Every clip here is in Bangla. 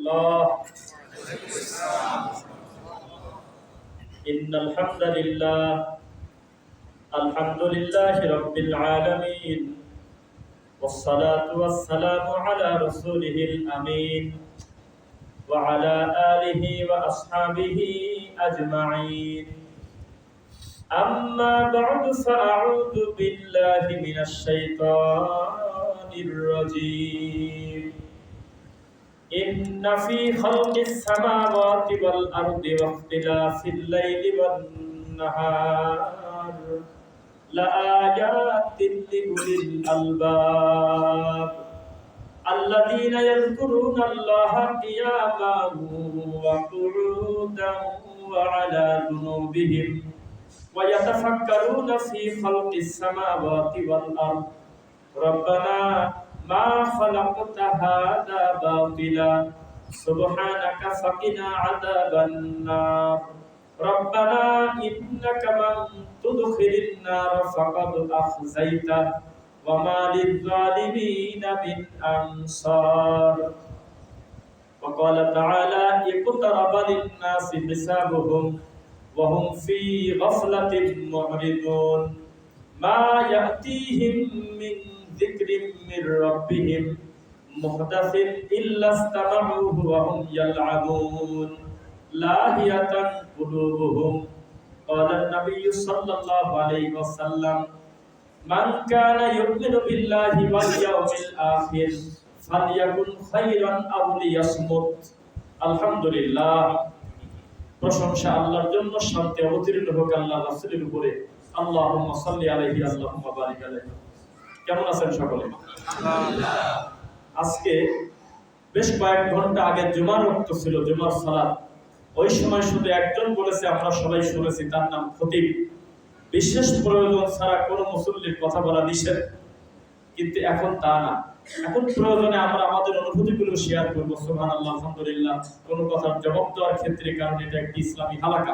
الله. إن الحمد لله رب العالمين، والصلاة والسلام على رسوله الأمين وعلى آله وأصحابه أجمعين. أما بعد فأعوذ بالله من الشيطان الرجيم. إن في خلق السماوات والأرض واختلاف الليل والنهار لآيات لأولي الألباب الذين يذكرون الله قياما وقعودا وعلى جنوبهم ويتفكرون في خلق السماوات والأرض ربنا ما خلقت هذا باطلا سبحانك فقنا عذاب النار ربنا إنك من تدخل النار فقد أخزيته وما للظالمين من أنصار. وقال تعالى اقترب للناس حسابهم وهم في غفلة معرضون ما يأتيهم من ذكر من ربهم محدث إلا استمعوه وهم يلعبون لاهية قلوبهم. قال النبي صلى الله عليه وسلم من كان يؤمن بالله واليوم الآخر فليكن خيرا أو ليصمت. আলহামদুলিল্লাহ, প্রশংসা আল্লাহর জন্য, শান্তি অবতীর্ণ হোক আল্লাহ রাসূলের উপরে। আল্লাহুম্মা সাল্লি আলাইহি আল্লাহুম্মা বারিক আলাইহি। কেমন আছেন সকলে? আজকে বেশ কয়েক ঘন্টা আগে জুমার ওয়াক্ত ছিল, জুমার সালাত। ওই সময় শুধু একজন বলেছে, আমরা সবাই শুনেছি, তার নাম খতিব। বিশেষ প্রয়োজন ছাড়া কোনো মুসল্লির কথা বলা নিষেধ, কিন্তু এখন তা না। এখন প্রয়োজনে আমরা আমাদের অনুভূতিগুলো শেয়ার করবো। সুবহানাল্লাহ, আলহামদুলিল্লাহ। কোনো কথার জবাব দেওয়ার ক্ষেত্রে, কারণ এটা একটি ইসলামী হালাকা,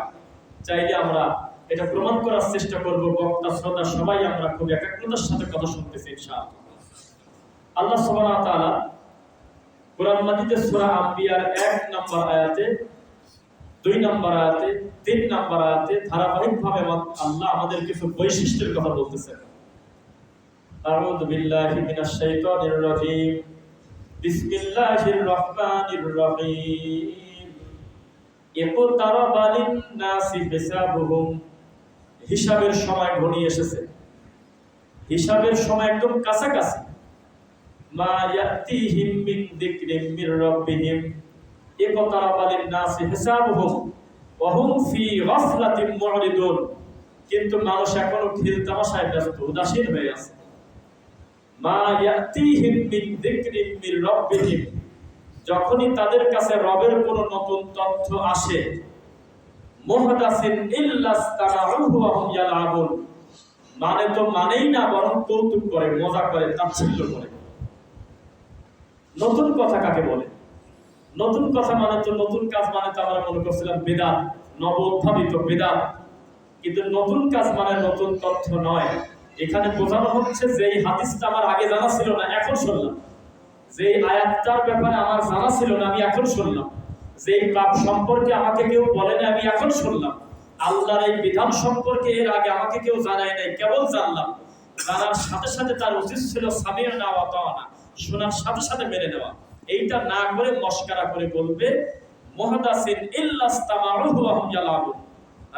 চাইলে আমরা এটা প্রমাণ করার চেষ্টা করবো। বক্তা শ্রোতা সবাই আমরা খুব একাগ্রতার সাথে কথা শুনতেছি ইনশাআল্লাহ। আল্লাহ সুবহানাহু ওয়া তাআলা কুরআন মাজিদে সূরা আম্বিয়ার 1 নম্বর আয়াতে, 2 নম্বর আয়াতে, 3 নম্বর আয়াতে ধারাবাহিকভাবে আল্লাহ আমাদের কিছু বৈশিষ্ট্যের কথা বলতেছেন। আউযু বিল্লাহি মিনাশ শাইতানির রাজীম। বিসমিল্লাহির রহমানির রহিম। ইকতারাবা লিন-নাসি হিসাবুহুম। হিসাবের সময় ঘনিয়ে এসেছে, হিসাবের সময় একদম কাছাকাছি। মা ইয়াতিহিম মিন যিকরিম মির রাব্বিহিম ইকতারাবা লিন-নাসি হিসাবুহুম ওয়া হুম ফি গাফলাতিন মু'রিদুন। কিন্তু মানুষ এখনো খেল তামাশায় ব্যস্ত, উদাসীন হয়ে আছে। মা ইয়াতিহিম মিন যিকরিম মির রাব্বিহিম, যখনই তাদের কাছে রবের কোনো নতুন তথ্য আসে, মুহদাসিন ইল্লাস্তামাউহু ওয়া হুম ইয়ালআবুন, মানে তো মানেই না, বরং কৌতুক করে, মজা করে, তাচ্ছিল্য করে। নতুন কথা কাকে বলে? নতুন কথা মানে তো, নতুন কাজ মানে তো আমরা মনে করছিলাম বিদআত, নব উদ্ভাবিত বিদআত। কিন্তু নতুন কাজ মানে নতুন তথ্য নয়। এখানে বোঝানো হচ্ছে যে এই হাদিসটা আমার আগে জানা ছিল না, এখন শুনলাম। যে আয়াতটার ব্যাপারে আমার জানা ছিল না, আমি এখন শুনলাম। যে পাপ সম্পর্কে আমাকে কেউ বলে না, আমি এখন শুনলাম। আল্লাহর এই বিধান সম্পর্কে এর আগে আমাকে কেউ জানায় নাই, কেবল জানলাম। জানার সাথে সাথে তার উচিত ছিল সামি'না ওয়া আতা'না, শোনার সাথে সাথে মেনে নেওয়া। এইটা না করে মশকরা করে বলবে মুহদাসিন ইল্লাস্তামাউহু ওয়া হুম ইয়ালআবুন,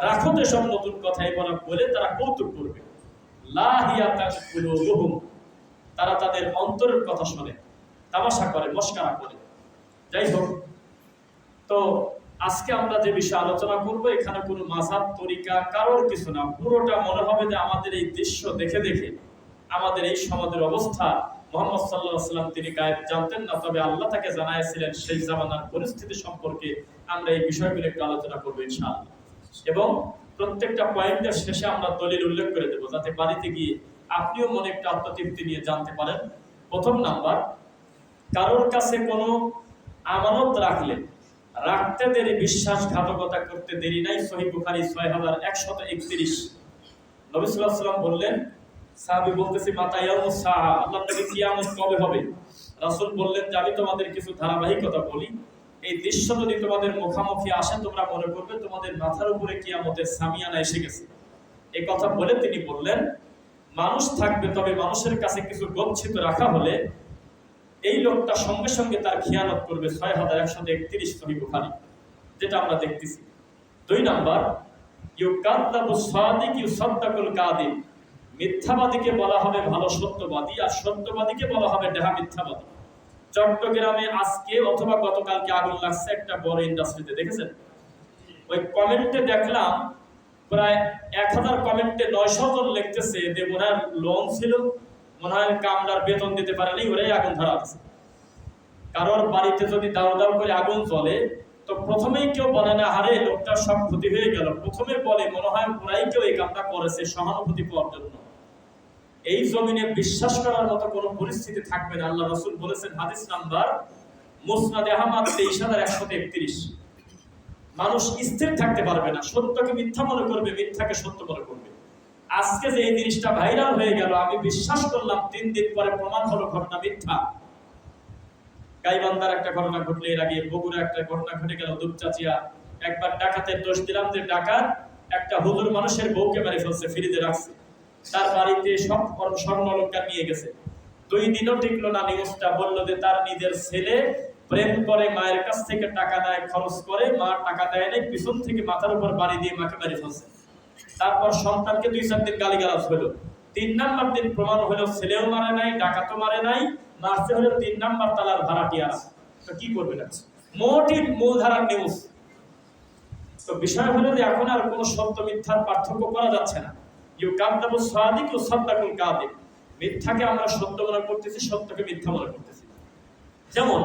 রাখো তো সব নতুন কথাই বলে তারা কৌতুক করবে। লাহিয়াতান কুলুবুহুম, তারা তাদের অন্তরের কথা শুনে তামাশা করে, মশকরা করে। যাই হোক, তো আজকে আমরা যে বিষয়ে আলোচনা করব, এখানে কোনো মাযহাব তরিকা কারোর কিছু না। পুরোটা মনে হবে যে আমাদের এই দৃশ্য দেখে দেখে আমাদের এই সমাজের অবস্থা। মুহাম্মদ সাল্লাল্লাহু আলাইহি ওয়াসাল্লাম তিনি গায়েব জানতেন না, তবে আল্লাহ তাকে জানাইছিলেন। সেই জামানার পরিস্থিতি সম্পর্কে আমরা এই বিষয়গুলো একটু আলোচনা করব ইনশাআল্লাহ। এবং প্রত্যেকটা পয়েন্টের শেষে আমরা দলিল উল্লেখ করে দেব, যাতে বাড়িতে গিয়ে আপনিও মনে একটা আত্মতৃপ্তি নিয়ে জানতে পারেন। প্রথম নাম্বার, কারোর কাছে কোনো আমানত রাখতে দেরি, বিশ্বাসঘাতকতা করতে দেরি নাই। সহিহ বুখারী 6131। নবী সাল্লাল্লাহু আলাইহি ওয়াসাল্লাম বললেন, সাহাবী বলতেছে মাতা ইয়াউমুস সাআ, আল্লাহর নবী কিয়ামত কবে হবে? রাসূল বললেন যে আমি তোমাদের কিছু ধারাবাহিকতা বলি। এই দৃশ্য যদি তোমাদের মুখামুখি আসে তোমরা মনে করবে তোমাদের মাথার উপরে কিয়ামতের সামিয়ানা এসে গেছে। এই কথা বলে তিনি বললেন, মানুষ থাকবে, তবে মানুষের কাছে কিছু গচ্ছিত রাখা হলে এই লোকটা সঙ্গে সঙ্গে তার খিয়ানত করবে। 6131 সহিহ বুখারী, যেটা আমরা দেখতেছি। 2 নাম্বার, ইউকাদ্দাবু সাদিক ইউসাদ্দাকুল কাযিব, মিথ্যাবাদীকে বলা হবে ভালো সত্যবাদী, আর সত্যবাদীকে বলা হবে ডাহা মিথ্যাবাদী। চট্টগ্রামে আজকে অথবা গতকালকে আগুন লাগছে একটা বড় ইন্ডাস্ট্রিতে, দেখেছেন? ওই কমেন্টে দেখলাম প্রায় 1000 কমেন্টে 900 জন লিখতেছে যে মনে হয় লোন ছিল, মনে হয় কামলার বেতন দিতে পারেনি, ওরাই আগুন ধরা আছে। কারোর বাড়িতে যদি দাও দাও করে আগুন জ্বলে তো প্রথমেই কেউ বলে না আরে লোকটার সব ক্ষতি হয়ে গেল, প্রথমে বলে মনে হয় ওরাই কেউ এই কামটা করেছে সহানুভূতি পাওয়ার জন্য। এই জমিনে বিশ্বাস করার মতো কোনো পরিস্থিতি থাকবে না। আল্লাহ রাসূল বলেছেন, হাদিস নাম্বার মুসনাদে আহমদ 23131, মানুষ স্থির থাকতে পারবে না, সত্যকে মিথ্যা মনে করবে, মিথ্যাকে সত্য মনে করবে। আজকে যে এই জিনিসটা ভাইরাল হয়ে গেল, আমি বিশ্বাস করলাম 3 দিন পরে প্রমাণ হলো ঘটনা মিথ্যা। গাইবান্ধার একটা ঘটনা ঘটলে, এর আগে বগুড়া একটা ঘটনা ঘটে গেল, দুপচাচিয়া। একবার ডাকাতের দোষ দিলাম যে ডাকাত একটা হুজুর মানুষের বউকে মেরে ফেলছে, ফ্রিজে রাখছে, তার বাড়িতে সব স্বর্ণ অলংকার নিয়ে গেছে। 2 দিনও টিকলো না নিউজটা। বললো যে তার নিজের ছেলে প্রেম করে, মায়ের কাছ থেকে টাকা নেয়, খরচ করে, মা টাকা দেয় নাই, পিছন থেকে মাথার উপর বাড়ি দিয়ে মাকে মেরে ফেলছে। তারপর সন্তানকে 2-4 দিন গালিগালাজ হলো। 3 নাম্বার দিন প্রমাণ হলো ছেলেও মারে নাই, ডাকাতও মারে নাই, মারতে হলো 3 নাম্বার তালার ভাড়াটিয়া। তো কি করবে না, মোটিভ মূলধারার নিউজ। তো বিষয় হলো যে এখন আর কোনো সত্য মিথ্যার পার্থক্য করা যাচ্ছে না। ইউকাদ্দাবু সাদিক ওয়া সাদ্দাকুল কাযিব, মিথ্যাকে আমরা সত্য মনে করতেছি, সত্যকে মিথ্যা মনে করতেছি। যেমন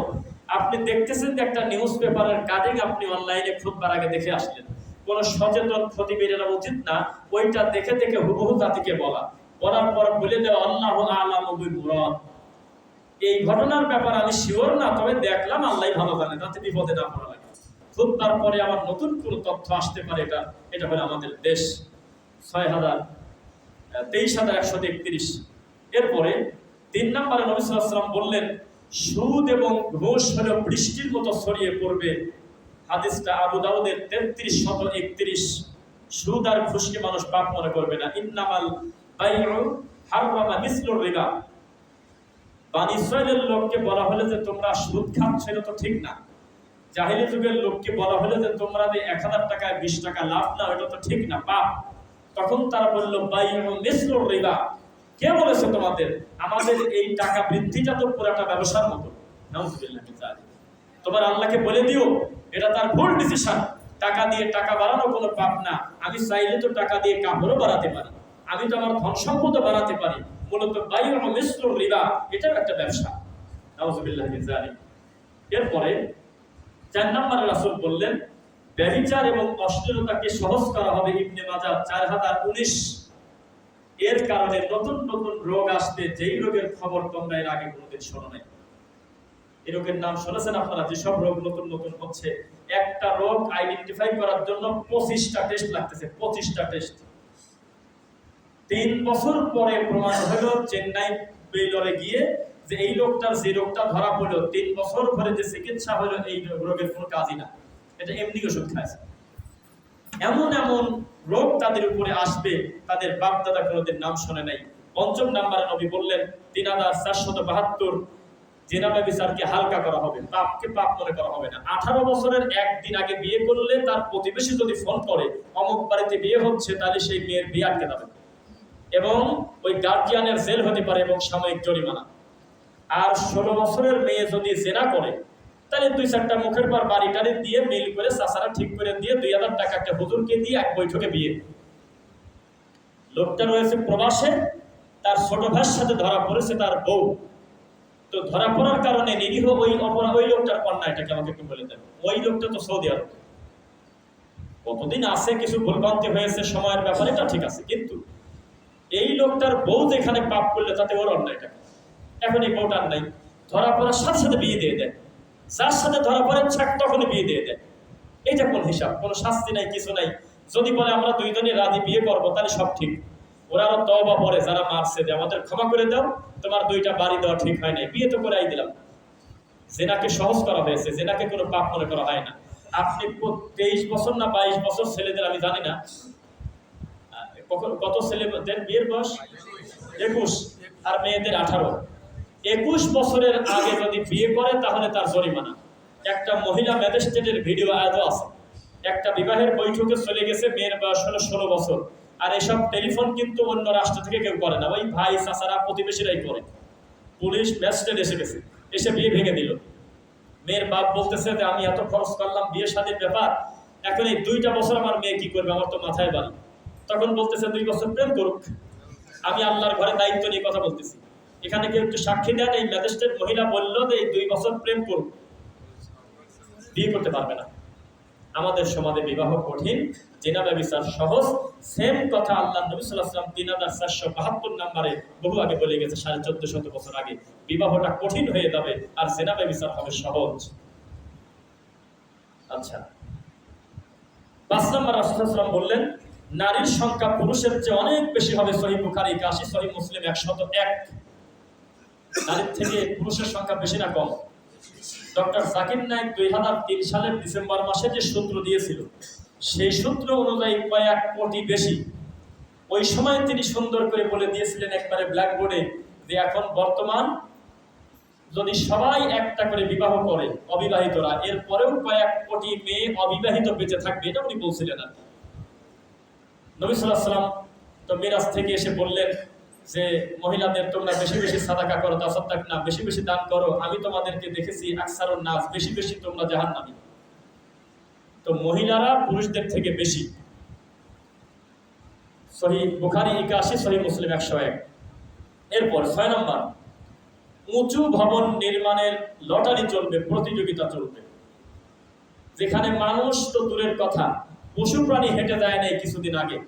আপনি দেখতেছেন যে একটা নিউজ পেপারের কাটিং আপনি অনলাইনে খুতবার আগে দেখে আসলেন, কোন সচেতন খতিবেরা উচিত না ওইটা দেখে দেখে হুবহু জাতিকে বলার পর বলে দেওয়া আল্লাহু আ'লামু বিল মুরাদ, এই ঘটনার ব্যাপারে আমি শিওর না, তবে দেখলাম আল্লাহই ভালো জানে, তাতে বিপদে না পড়া লাগে। খুতবার পরে আবার নতুন কোন তথ্য আসতে পারে, এটা হলো আমাদের দেশ। 23131। এরপরে 3 নম্বরে নবী সাল্লাল্লাহু আলাইহি ওয়াসাল্লাম বললেন, সুদ এবং ঘুষ হলো বৃষ্টির মতো ছড়িয়ে পড়বে। হাদিসটা আবু দাউদের 3331। সুদ আর ঘুষকে মানুষ পাপ মনে করবে না। ইন্নামাল বাইউ হারামা মিসলুর রিবা, বনী ইসরাইলের লোককে বলা হলো যে তোমরা সুদ খাচ্ছ, এটা তো ঠিক না। জাহিলি যুগের লোককে বলা হলো যে তোমরা যে 1000 টাকায় 20 টাকা লাভ নাও, এটা তো ঠিক না, পাপ। তখন তারা বলল বাইউ মিসলুর রিবা, কে বলেছে তোমাদের? আমাদের এই টাকা বৃদ্ধিটা তো পুরাটা ব্যবসার মতো। নাউযুবিল্লাহ মিন যালিক। তোমার আল্লাহকে বলে দিও এটা তার ভুল ডিসিশন। টাকা দিয়ে টাকা বাড়ানো কোনো পাপ না। আমি চাইলে তো টাকা দিয়ে কাপড়ও বাড়াতে পারি, আমি তো আমার ধন সম্পদও বাড়াতে পারি। মূলত বাইউ মিসলুর রিবা, এটাও একটা ব্যবসা। নাউযুবিল্লাহ মিন যালিক। এরপরে 4 নম্বরে রাসূল বললেন, ব্যভিচার এবং অশ্লীলতাকে সহজ করা হবে। ইবনে মাজাহ 4019। এর কারণে নতুন নতুন রোগ আসবে, যেই রোগের খবর তোমরা এর আগে কোনোদিন শোনো নাই। এই রোগের নাম শুনেছেন আপনারা? যেসব রোগ নতুন নতুন হচ্ছে, একটা রোগ আইডেন্টিফাই করার জন্য 25টা টেস্ট লাগতেছে, 25টা টেস্ট। 3 বছর পরে প্রমাণ হলো চেন্নাই বেইলরে গিয়ে যে এই লোকটার যে রোগটা ধরা পড়লো, 3 বছর ধরে যে চিকিৎসা হলো এই রোগের কোনো কাজই না, এটা এমনি ওষুধ খাইছে। এমন এমন রোগ তাদের উপরে আসবে, তাদের বাপ দাদা কোনোদিন নাম শুনে নাই। 5 নম্বরে নবী বললেন 3472 জিনা ব্যভিচারকে হালকা করা হবে, পাপকে পাপ মনে করা হবে না। 18 বছরের একদিন আগে বিয়ে করলে তার প্রতিবেশী যদি ফোন করে অমুক বাড়িতে বিয়ে হচ্ছে, তাহলে সেই মেয়ের বিয়ে আটকে যাবে এবং ওই গার্জিয়ানের জেল হতে পারে এবং সাময়িক জরিমানা। আর 16 বছরের মেয়ে যদি জেনা করে, তাহলে 2-4টা মুখের পর বাড়িটারে দিয়ে মিল করে চাচারা ঠিক করে দিয়ে 2000 টাকা একটা হুজুরকে দিয়ে এক বৈঠকে বিয়ে। লোকটা রয়েছে প্রবাসে, তার ছোট ভাইয়ের সাথে ধরা পড়েছে তার বউ। তো ধরা পড়ার কারণে নিরীহ ওই লোকটার কন্যা, এটাকে আমাকে একটু বলে দেন। ওই লোকটা তো সৌদি আরব, কতদিন আছে, কিছু ভুলভ্রান্তি হয়েছে সময়ের ব্যাপারে, এটা ঠিক আছে, কিন্তু এই লোকটার বউ যেখানে পাপ করলে তাতে ওর অন্যায়টা। এখন এই বউটার নাই, ধরা পড়ার সাথে সাথে বিয়ে দিয়ে দেয়, যার সাথে ধরা পড়ে তখনই বিয়ে দিয়ে দেয়। এইটা কোন হিসাব? কোনো শাস্তি নাই, কিছু নাই। যদি বলে আমরা 2 জনই রাজি বিয়ে করবো, তাহলে সব ঠিক। ওরা আরো তওবা পড়ে যারা মারছে, যে আমাদের ক্ষমা করে দাও, তোমার 2টা বাড়ি দেওয়া ঠিক হয় নাই, বিয়ে তো করাই দিলাম। জেনাকে সহজ করা হয়েছে, জেনাকে কোনো পাপ মনে করা হয় না। আপনি 23 বছর না 22 বছর ছেলেদের, আমি জানি না কত ছেলেদের বিয়ের বয়স 21 আর মেয়েদের 18। 21 বছরের আগে যদি বিয়ে করে তাহলে তার জরিমানা। একটা মহিলা ম্যাজিস্ট্রেটের ভিডিও আজও আছে, একটা বিবাহের বৈঠকে চলে গেছে, মেয়ের বয়স হলো 16 বছর। আর এসব টেলিফোন কিন্তু অন্য রাষ্ট্র থেকে কেউ করে না, ওই ভাই চাচারা প্রতিবেশীরাই করে। পুলিশ ম্যাজিস্ট্রেট এসে গেছে, এসে বিয়ে ভেঙে দিল। মেয়ের বাপ বলতেছে যে আমি এত খরচ করলাম, বিয়ে শাদীর ব্যাপার, এখন এই 2টা বছর আমার মেয়ে কি করবে, আমার তো মাথায় বাড়ি। তখন বলতেছে 2 বছর প্রেম করুক, আমি আল্লাহর ঘরে দায়িত্ব নিয়ে কথা বলতেছি। এখানে কেউ একটু সাক্ষী দেন, এই ম্যাজিস্ট্রেট মহিলা বলল যে এই 2 বছর প্রেম করুক, বিয়ে করতে পারবে না। আমাদের সমাজে বিবাহ কঠিন, জিনা ব্যভিচার সহজ। সেম কথা আল্লাহ নবী সাল্লাল্লাহু আলাইহি ওয়াসাল্লাম 3472 নম্বরে বহু আগে বলে গেছে, 1450 বছর আগে। বিবাহটা কঠিন হয়ে যাবে আর জিনা ব্যভিচার হবে সহজ। আচ্ছা, 5 নম্বর রাসূল সাল্লাল্লাহু আলাইহি ওয়াসাল্লাম বললেন নারীর সংখ্যা পুরুষের চেয়ে অনেক বেশি হবে। সহিহ বুখারী 81, সহিহ মুসলিম 101। নারীর থেকে পুরুষের সংখ্যা বেশি না কম? ডক্টর জাকির নায়েক 2003 সালের ডিসেম্বর মাসে যে সূত্র দিয়েছিল, সেই সূত্র অনুযায়ী কয়েক কোটি বেশি। ওই সময় তিনি সুন্দর করে বলে দিয়েছিলেন একবারে ব্ল্যাকবোর্ডে যে এখন বর্তমান যদি সবাই একটা করে বিবাহ করে অবিবাহিতরা, এরপরেও কয়েক কোটি মেয়ে অবিবাহিত বেঁচে থাকবে, এটা উনি বলছিলেন। আর নবী সাল্লাল্লাহু আলাইহি ওয়াসাল্লাম তো মিরাজ থেকে এসে বললেন যে মহিলাদের তোমরা বেশি বেশি সাদাকা করো, তাসাদ্দাক না, বেশি বেশি দান করো, আমি তোমাদেরকে দেখেছি আকসারুন নাস, বেশি বেশি তোমরা জাহান্নামী। তো মহিলারা পুরুষদের থেকে বেশি। সহিহ বুখারী 81, সহিহ মুসলিম 101। এরপর 6 নম্বর, উঁচু ভবন নির্মাণের লটারি চলবে, প্রতিযোগিতা চলবে, যেখানে মানুষ তো দূরের কথা, পশু প্রাণী হেঁটে যায় নাই। কিছুদিন আগে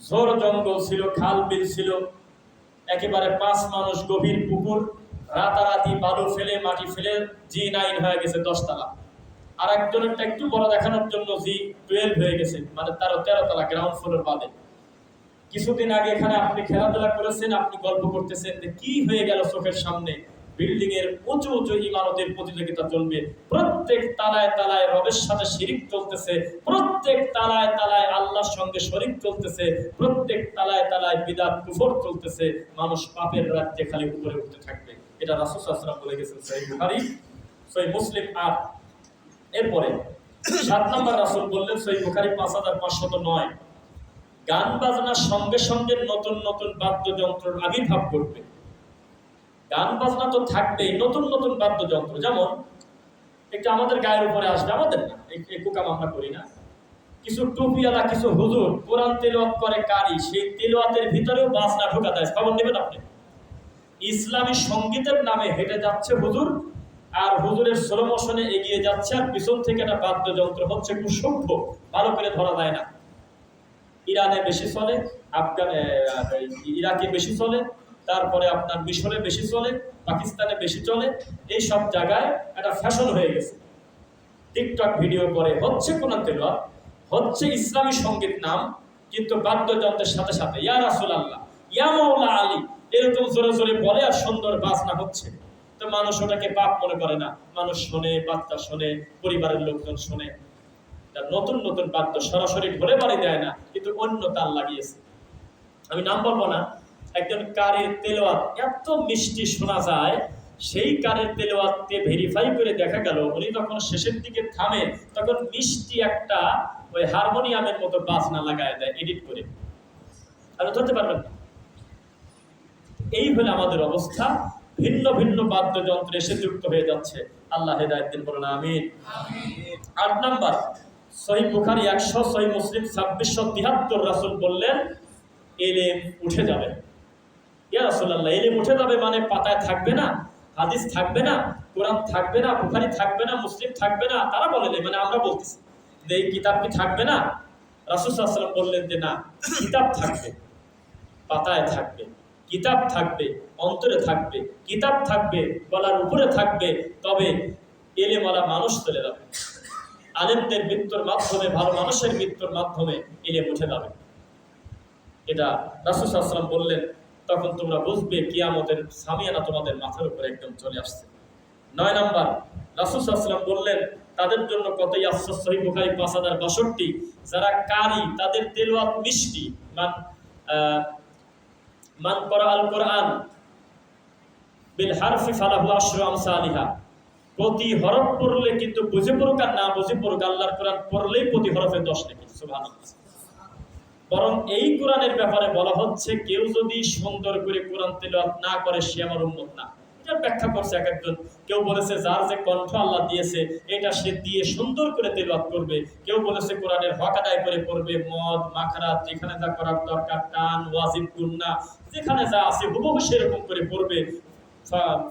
ঝোড় জঙ্গল ছিল, খাল বিল ছিল, একেবারে 5 মানুষ গভীর পুকুর, রাতারাতি বালু ফেলে মাটি ফেলে G9 হয়ে গেছে 10 তলা। আর একজনেরটা একটু বড় দেখানোর জন্য G12 হয়ে গেছে, মানে তারও 13 তলা, গ্রাউন্ড ফ্লোর বাদে। কিছুদিন আগে এখানে আপনি খেলাধুলা করেছেন, আপনি গল্প করতেছেন যে কি হয়ে গেল চোখের সামনে। বিল্ডিং এর উঁচু উঁচু ইমারতের প্রতিযোগিতা চলবে, প্রত্যেক তালায় তালায় রবের সাথে শিরিক চলতেছে, প্রত্যেক তালায় তালায় আল্লাহর সঙ্গে শরীক চলতেছে, প্রত্যেক তালায় তালায় বিদআত কুফর চলতেছে। মানুষ পাপের রাজ্যে খালি উপরে উঠতে থাকবে। এটা রাসূল সাল্লাল্লাহু আলাইহি ওয়াসাল্লাম বলে গেছেন, সহিহ বুখারী, সহিহ মুসলিম 8। এরপরে 7 নম্বর রাসূল বললেন, সহিহ বুখারী 5509, গান বাজনার সঙ্গে সঙ্গে নতুন নতুন বাদ্যযন্ত্রের আবির্ভাব ঘটবে। গান বাজনা তো থাকবেই, নতুন নতুন বাদ্যযন্ত্র, যেমন একটা আমাদের গায়ের উপরে আসবে, আমাদের না, এই কুকাম আমরা করি না, কিছু টুপিওয়ালা কিছু হুজুর কোরআন তেলাওয়াত করে কারি, সেই তেলাওয়াতের ভিতরেও বাজনা ঢোকা দেয়। খবর নেবেন আপনি, ইসলামী সঙ্গীতের নামে হেঁটে যাচ্ছে হুজুর, আর হুজুরের স্লো মোশনে এগিয়ে যাচ্ছে, আর পিছন থেকে একটা বাদ্যযন্ত্র হচ্ছে, খুব সভ্য, ভালো করে ধরা যায় না। ইরানে বেশি চলে, ইরাকে বেশি চলে, তারপরে আপনার মিশরে বেশি চলে, পাকিস্তানে বেশি চলে। এই সব জায়গায় একটা ফ্যাশন হয়ে গেছে। টিকটক ভিডিও করে হচ্ছে কোরআন তেলাওয়াত, হচ্ছে ইসলামী সঙ্গীত নাম, কিন্তু বাদ্যযন্ত্রের সাথে সাথে ইয়া রাসূলুল্লাহ, ইয়া মাওলা আলী এরকম জোরে জোরে বলে, আর সুন্দর বাজনা হচ্ছে। তো মানুষ ওটাকে পাপ মনে করে না, মানুষ শোনে, বাচ্চা শোনে, পরিবারের লোকজন শোনে। নতুন নতুন বাদ্য সরাসরি ঢোলে বাড়ি দেয় না, কিন্তু অন্য তাল লাগিয়েছে। আমি নাম বলবো না, একজন কারের তেলাওয়াত এত মিষ্টি শোনা যায়, সেই কারের তেলাওয়াতকে ভেরিফাই করে দেখা গেল উনি যখন শেষের দিকে থামে, তখন মিষ্টি একটা ওই হারমোনিয়ামের মতো বাজনা লাগায় দেয় এডিট করে, আর ধরতে পারবেন না। এই হলো আমাদের অবস্থা, ভিন্ন ভিন্ন বাদ্যযন্ত্র এসে যুক্ত হয়ে যাচ্ছে। আল্লাহ হেদায়েত দিন, বলুন আমিন। 8 নম্বর, সহিহ বুখারী 100, সহিহ মুসলিম 2673, রাসূল বললেন ইলম উঠে যাবে। ইয়া রাসূলুল্লাহ, ইলম উঠে যাবে মানে পাতায় থাকবে না, হাদিস থাকবে না, কোরআন থাকবে না, বুখারী থাকবে না, মুসলিম থাকবে না? তারা বলেন, মানে আমরা বলতেছি যে এই কিতাব কি থাকবে না? রাসূল সাল্লাল্লাহু আলাইহি ওয়াসাল্লাম বললেন যে না, কিতাব থাকবে, পাতায় থাকবে, কিতাব থাকবে, অন্তরে থাকবে, কিতাব থাকবে, গলার উপরে থাকবে, তবে ইলমওয়ালা মানুষ চলে যাবে। আলেমদের মৃত্যুর মাধ্যমে, ভালো মানুষের মৃত্যুর মাধ্যমে ইলম উঠে যাবে। এটা রাসূল সাল্লাল্লাহু আলাইহি ওয়াসাল্লাম বললেন। তখন তোমরা বুঝবে কিয়ামতের সামিয়ানা তোমাদের মাথার উপরে একদম চলে আসছে। 9 নাম্বার, রাসূল সাল্লাল্লাহু আলাইহি ওয়াসাল্লাম বললেন তাদের জন্য কতই আফসোস। সহিহ বুখারী 5062, যারা কারি, তাদের তেলাওয়াত মিষ্টি। মান করা আল কোরআন বিল হারফি ফালাহু আশরু আমসালিহা, প্রতি হরফ পড়লে কিন্তু বুঝে পড়ুক আর না বুঝে পড়ুক, আল্লাহর কোরআন পড়লেই প্রতি হরফে 10 নেকি। সুবহানাল্লাহ। বরং এই কোরআনের ব্যাপারে বলা হচ্ছে কেউ যদি সুন্দর করে কোরআন তেলাওয়াত না করে সে আমার উম্মত না। এটা ব্যাখ্যা করছে এক একজন। কেউ বলেছে যার যে কণ্ঠ আল্লাহ দিয়েছে এটা সে দিয়ে সুন্দর করে তেলাওয়াত করবে। কেউ বলেছে কোরআনের হক আদায় করে পড়বে, মদ মাখরাত যেখানে যা করার দরকার, টান ওয়াজিব গুন্না যেখানে যা আছে হুবহু সেরকম করে পড়বে।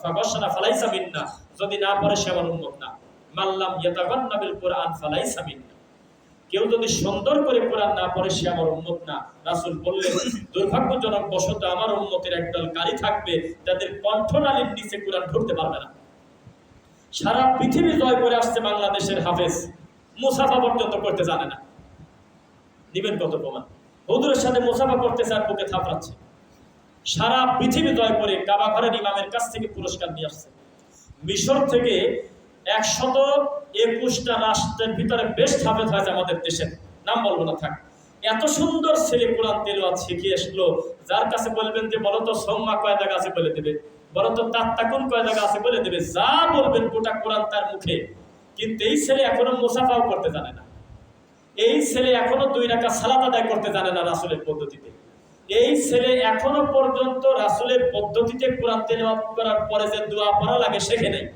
ফাগাশনা ফালাইসা মিন্না, যদি না পড়ে সে আমার উম্মত না। মাল্লাম ইয়াতাগান্না বিল কোরআন ফালাইসা মিন্না, কেউ যদি সুন্দর করে কোরআন না পড়ে সে আমার উম্মত না। রাসূল বললেন দুর্ভাগ্যজনক বশত আমার উম্মতের একদল কারি থাকবে যাদের কণ্ঠনালীর নিচে কোরআন ঢুকতে পারবে না। সারা পৃথিবী জয় করে আসছে বাংলাদেশের হাফেজ, মুসাফা পর্যন্ত করতে জানে না। দিবেন কত প্রমাণ? হুজুরের সাথে মুসাফা করতেছে আর বুকে থাপড়াচ্ছে। সারা পৃথিবী জয় করে কাবা ঘরের ইমামের কাছ থেকে পুরস্কার নিয়ে আসছে। মিশর থেকে 121টা রাষ্ট্রের ভিতরে বেস্ট হাফেজ হয়েছে আমাদের দেশের, নাম বলবো না থাক। এত সুন্দর ছেলে কোরআন তেলাওয়াত শিখিয়ে আসলো, যার কাছে বলবেন যে বলো তো সোম্মা কয় জায়গা আছে বলে দেবে, বলো তো তাত্তাকুন কয় জায়গা আছে বলে দেবে, যা বলবেন গোটা কোরআন তার মুখে। কিন্তু এই ছেলে এখনো মুসাফাও করতে জানে না। এই ছেলে এখনো 2 রাকাত সালাত আদায় করতে জানে না রাসূলের পদ্ধতিতে। এই ছেলে এখনো পর্যন্ত রাসূলের পদ্ধতিতে কোরআন তেলাওয়াত করার পরে যে দোয়া পড়া লাগে শেখে নাই।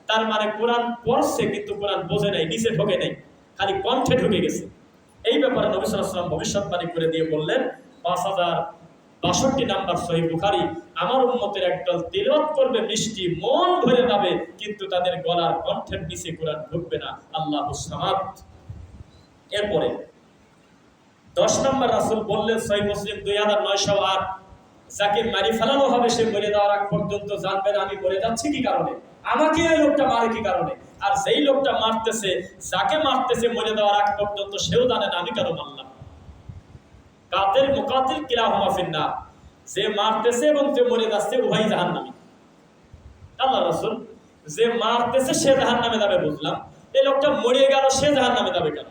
তার মানে কোরআন পড়ছে কিন্তু কোরআন বোঝে নাই, নিচে ঢোকে নাই, খালি কণ্ঠে ঢুকে গেছে। এই ব্যাপারে নবী সাল্লাল্লাহু আলাইহি ওয়াসাল্লাম ভবিষ্যৎবাণী করে দিয়ে বললেন 5062 নাম্বার সহিহ বুখারী, আমার উম্মতের একদল তেলাওয়াত করবে মিষ্টি, মন ভরে যাবে, কিন্তু তাদের গলার কণ্ঠের নিচে কোরআন ঢুকবে না। আল্লাহুস সামাদ। এরপরে 10 নাম্বার রাসূল বললেন সহিহ মুসলিম 2908, যাকে মারি ফেলানো হবে সে মরে যাওয়ার আগ পর্যন্ত জানবে না আমি মরে যাচ্ছি কি কারণে, আমাকে এই লোকটা মারে কি কারণে। আর যেই লোকটা মারতেছে, যাকে মারতেছে মরে যাওয়ার আগ পর্যন্ত সেও জানে না আমি কেন মারলাম। কাতিল মুকাতিল কিলাহুমা ফিন্নার, যে মারতেছে এবং যে মরে যাচ্ছে উভয়ই জাহান্নামী। আল্লাহ রাসূল যে মারতেছে সে জাহান্নামে যাবে বুঝলাম, এই লোকটা মরে গেল সে জাহান্নামে যাবে কেন?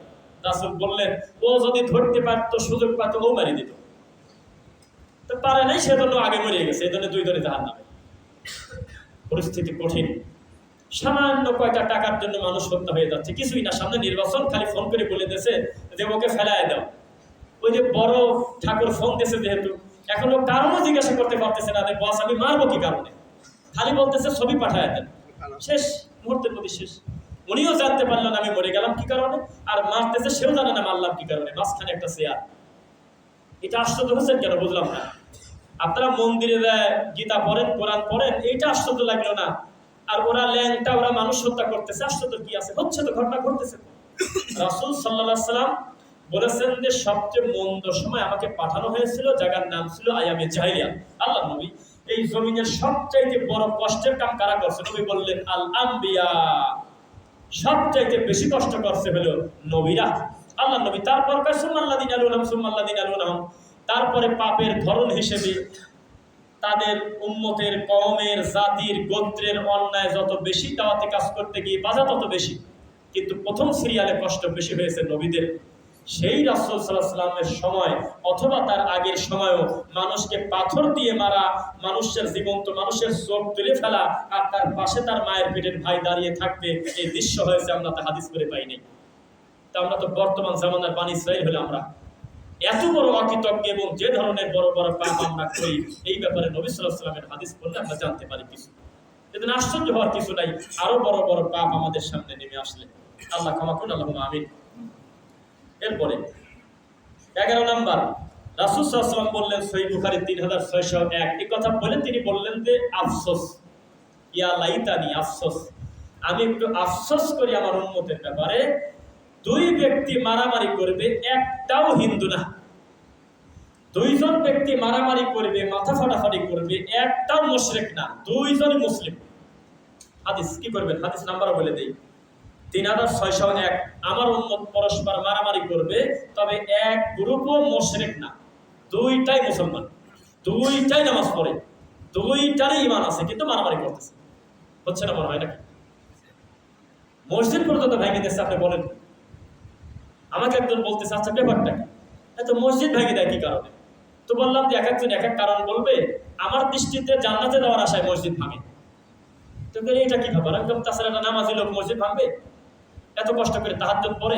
রাসূল বললেন ও যদি ধরতে পারতো, সুযোগ পাত, ও মারি দিত। তো পারে নাই, সেজন্য আগে মরে গেছে, এই জন্য 2 জনে জাহান্নামে। পরিস্থিতি কঠিন। সামান্য কয়টা টাকার জন্য মানুষ হত্যা হয়ে যাচ্ছে, কিছুই না, সামনে নির্বাচন, খালি ফোন করে বলে দিয়েছে যে ওকে ফেলায় দাও। ওই যে বড় ঠাকুর ফোন দিয়েছে যেহেতু, এখনো কারণও জিজ্ঞাসা করতে পারতেছে না যে বস আমি মারবো কি কারণে, খালি বলতেছে ছবি পাঠায় দেন, শেষ, মুহূর্তের মধ্যে শেষ। উনিও জানতে পারলেন আমি মরে গেলাম কি কারণে, আর মারতেছে সেও জানে না মারলাম কি কারণে, মাঝখানে একটা চেয়ার। এটা আশ্চর্য হচ্ছেন কেন বুঝলাম না। আপনারা মন্দিরে যায়, গীতা পড়েন, কোরআন পড়েন, এইটা আশ্চর্য লাগলো না। আর ওরা ল্যাংটা, ওরা মানুষ হত্যা করতেছে, আশ্চর্য কি আছে? হচ্ছে তো, ঘটনা ঘটতেছে। রাসূল সাল্লাল্লাহু আলাইহি ওয়াসাল্লাম বলেছেন যে সবচেয়ে মন্দ সময় আমাকে পাঠানো হয়েছিল, জায়গার নাম ছিল আয়ামে জাহিলিয়া। আল্লাহ নবী এই জমিনের সবচাইতে বড় কষ্টের কাম কারা করছে? নবী বললেন আল আম্বিয়া, সবচাইতে বেশি কষ্ট করছে হলো নবীরা। আল্লাহ নবী তারপর কয় সুম্মাল্লাযিনা আলুনাহুম সুম্মাল্লাযিনা আলুনাহুম, তারপরে পাপের ধরন হিসেবে তাদের উম্মতের, কওমের, জাতির, গোত্রের অন্যায় যত বেশি, দাওয়াতে কাজ করতে গিয়ে বাধা তত বেশি, কিন্তু প্রথম সিরিয়ালে কষ্ট বেশি হয়েছে নবীদের। সেই রাসূল সাল্লাল্লাহু আলাইহি ওয়াসাল্লামের সময় অথবা তার আগের সময়ও মানুষকে পাথর দিয়ে মারা, মানুষের জীবন্ত মানুষের চোখ তুলে ফেলা, আর তার পাশে তার মায়ের পেটের ভাই দাঁড়িয়ে থাকবে, এই দৃশ্য হয়েছে, আমরা তা হাদিস করে পাইনি। তা আমরা তো বর্তমান জামানার বানী ইসরাইল হলে আমরা এত বড় অকৃতজ্ঞ এবং যে ধরনের বড় বড় পাপ আমরা করি, এই ব্যাপারে নবী সাল্লাল্লাহু আলাইহি ওয়াসাল্লামের হাদিস পড়লে আমরা জানতে পারি কিছু। এজন্য আশ্চর্য হওয়ার কিছু নাই, আরো বড় বড় পাপ আমাদের সামনে নেমে আসলে আল্লাহ ক্ষমা করুন, আল্লাহুম্মা আমিন। এরপরে 11 নাম্বার, রাসূল সাল্লাল্লাহু আলাইহি ওয়াসাল্লাম বললেন সহিহ বুখারী 3601, এই কথা বলে তিনি বললেন যে আফসোস, ইয়া লাইতানি, আফসোস, আমি একটু আফসোস করি আমার উম্মতের ব্যাপারে। 2 ব্যক্তি মারামারি করবে, একটাও হিন্দু না। 2 জন ব্যক্তি মারামারি করবে, মাথা ফাটাফাটি করবে, একটাও মুশরিক না, 2 জনই মুসলিম। হাদিস কি করবেন? হাদিস নাম্বারও বলে দেই 3601, আমার উম্মত পরস্পর মারামারি করবে, তবে এক গ্রুপও মুশরিক না, 2টাই মুসলমান, 2টাই নামাজ পড়ে, 2টারই ঈমান আছে, কিন্তু মারামারি করতেছে। হচ্ছে না মনে হয় নাকি? মসজিদ পর্যন্ত ভেঙে দিচ্ছে। আপনি বলেন, আমাকে একজন বলতেছে আচ্ছা ব্যাপারটা কি, এত মসজিদ ভেঙে দেয় কি কারণে? তো বললাম যে এক একজন এক এক কারণ বলবে। আমার দৃষ্টিতে জান্নাতে যাওয়ার আশায় মসজিদ ভাঙে। তো এটা কি ব্যাপার? একদম তাছাড়া একটা নামাজি লোক মসজিদ ভাঙবে? এত কষ্ট করে তাহাজ্জুদ পড়ে,